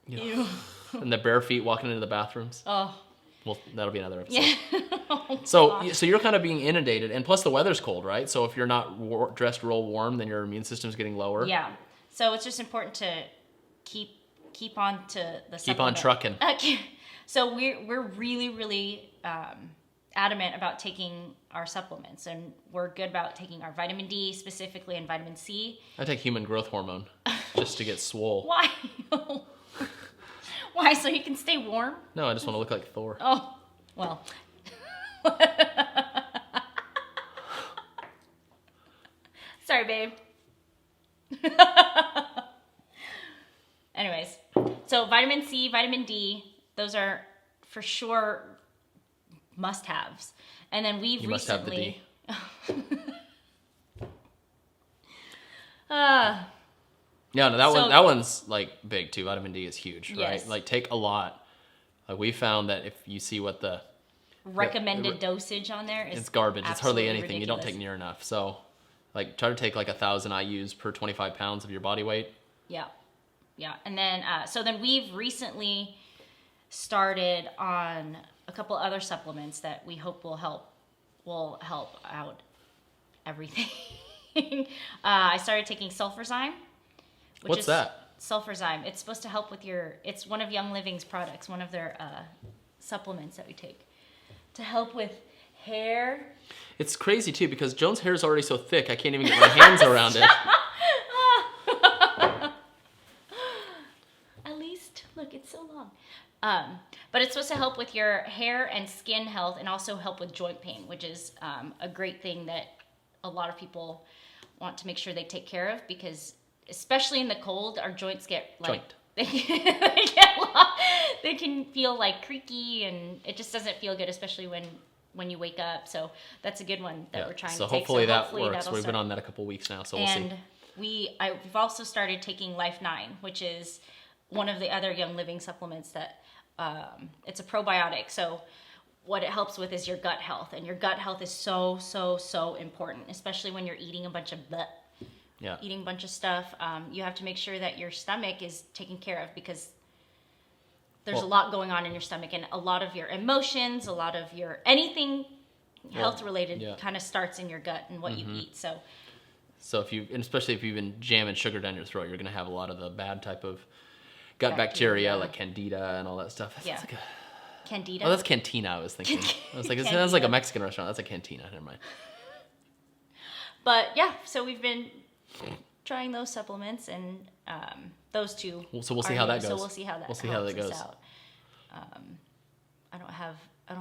Ew. and the bare feet walking into the bathrooms. Oh. Well, that'll be another episode. Yeah. So you're kind of being inundated, and plus the weather's cold, right? So if you're not dressed real warm, then your immune system's getting lower. Yeah. So it's just important to keep on to the Keep on supplement. trucking. So we're really adamant about taking our supplements, and we're good about taking our vitamin D specifically and vitamin C. I take human growth hormone just to get swole. Why? Why? So you can stay warm? No, I just want to look like Thor. Oh, well. Sorry, babe. Anyways, so vitamin C, vitamin D, those are for sure must-haves. And then we've You must have the recently... D. Yeah, no, that one's like big too. Vitamin D is huge, right? Yes. Like take a lot. Like we found that if you see what the recommended dosage on there is it's garbage. It's hardly absolutely anything. You don't ridiculous. take near enough. So like try to take like 1,000 IUs per 25 pounds of your body weight. Yeah. Yeah. And then, so then we've recently started on a couple other supplements that we hope will help out everything. I started taking sulfurzyme. What's that? Sulfurzyme. It's supposed to help with it's one of Young Living's products, one of their supplements that we take to help with hair. It's crazy too because Joan's hair is already so thick I can't even get my hands around it. At least, look, it's so long. But it's supposed to help with your hair and skin health and also help with joint pain, which is a great thing that a lot of people want to make sure they take care of because especially in the cold, our joints get like... They can feel like creaky and it just doesn't feel good, especially when you wake up. So that's a good one that we're trying to take. Hopefully that works. that'll We've been start. on that a couple weeks now, so we'll see. And we've also started taking Life 9, which is one of the other Young Living supplements that it's a probiotic. So what it helps with is your gut health, and your gut health is so important, especially when you're eating a bunch of eating a bunch of stuff. You have to make sure that your stomach is taken care of because there's a lot going on in your stomach, and a lot of your emotions, a lot of your anything health related kind of starts in your gut and what you eat. So especially if you've been jamming sugar down your throat, you're going to have a lot of the bad type of gut bacteria like candida and all that stuff. That's like Candida? Oh, that's cantina. I was thinking. I was like, it sounds like a Mexican restaurant. That's a cantina. Never mind. But yeah, so we've been trying those supplements and those two. So we'll see how that goes. So we'll see how that. We'll see how that goes. Out. I don't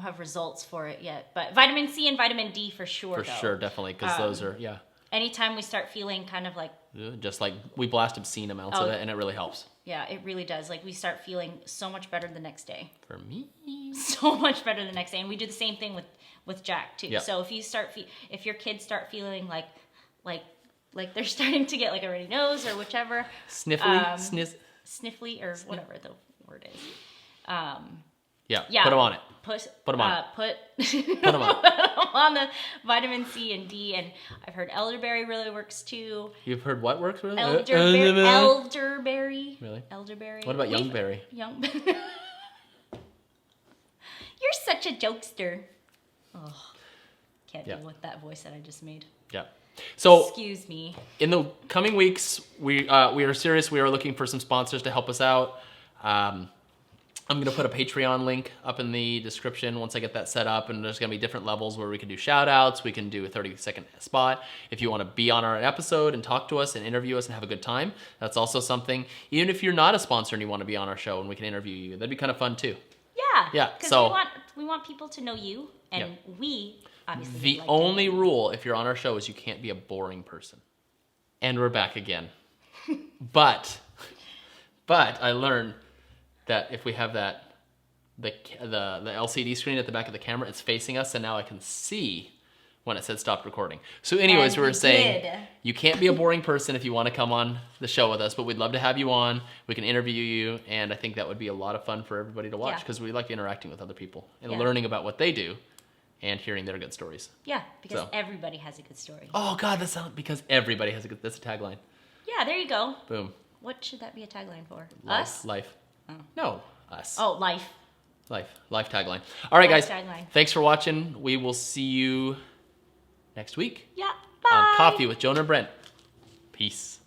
have results for it yet, but vitamin C and vitamin D for sure. For sure, definitely, because those are Anytime we start feeling kind of like just like we blast obscene amounts of it, and it really helps. Yeah, it really does. Like we start feeling so much better the next day. For me, so much better the next day, and we do the same thing with Jack too. Yep. So if your kids start feeling like they're starting to get like a runny nose or whichever, sniffly or whatever the word is. Put them on it. Put them on. Put them on. on the vitamin C and D, and I've heard elderberry really works too. You've heard what works really? Elderberry. Really? Elderberry. What about youngberry? You're such a jokester. Oh, can't deal with that voice that I just made. Yeah. So excuse me. In the coming weeks, we are serious. We are looking for some sponsors to help us out. I'm going to put a Patreon link up in the description once I get that set up, and there's going to be different levels where we can do shout-outs, we can do a 30-second spot. If you want to be on our episode and talk to us and interview us and have a good time, that's also something. Even if you're not a sponsor and you want to be on our show and we can interview you, that'd be kind of fun too. Yeah. Because we want people to know you, and we obviously the only rule if you're on our show is you can't be a boring person. And we're back again. But I learned that if we have the LCD screen at the back of the camera, it's facing us, and now I can see when it said stop recording. So anyways, we were saying you can't be a boring person if you want to come on the show with us, but we'd love to have you on. We can interview you, and I think that would be a lot of fun for everybody to watch because we like interacting with other people and learning about what they do and hearing their good stories. Yeah, because So. everybody has a good story. Oh God, because everybody has that's a tagline. Yeah, there you go. Boom. What should that be a tagline for? Life. Us? Life. Oh. No, us. Oh, life. Life tagline. All right, Life guys. tagline. Thanks for watching. We will see you next week Yeah, bye. on Coffee with Jonah and Brent. Peace.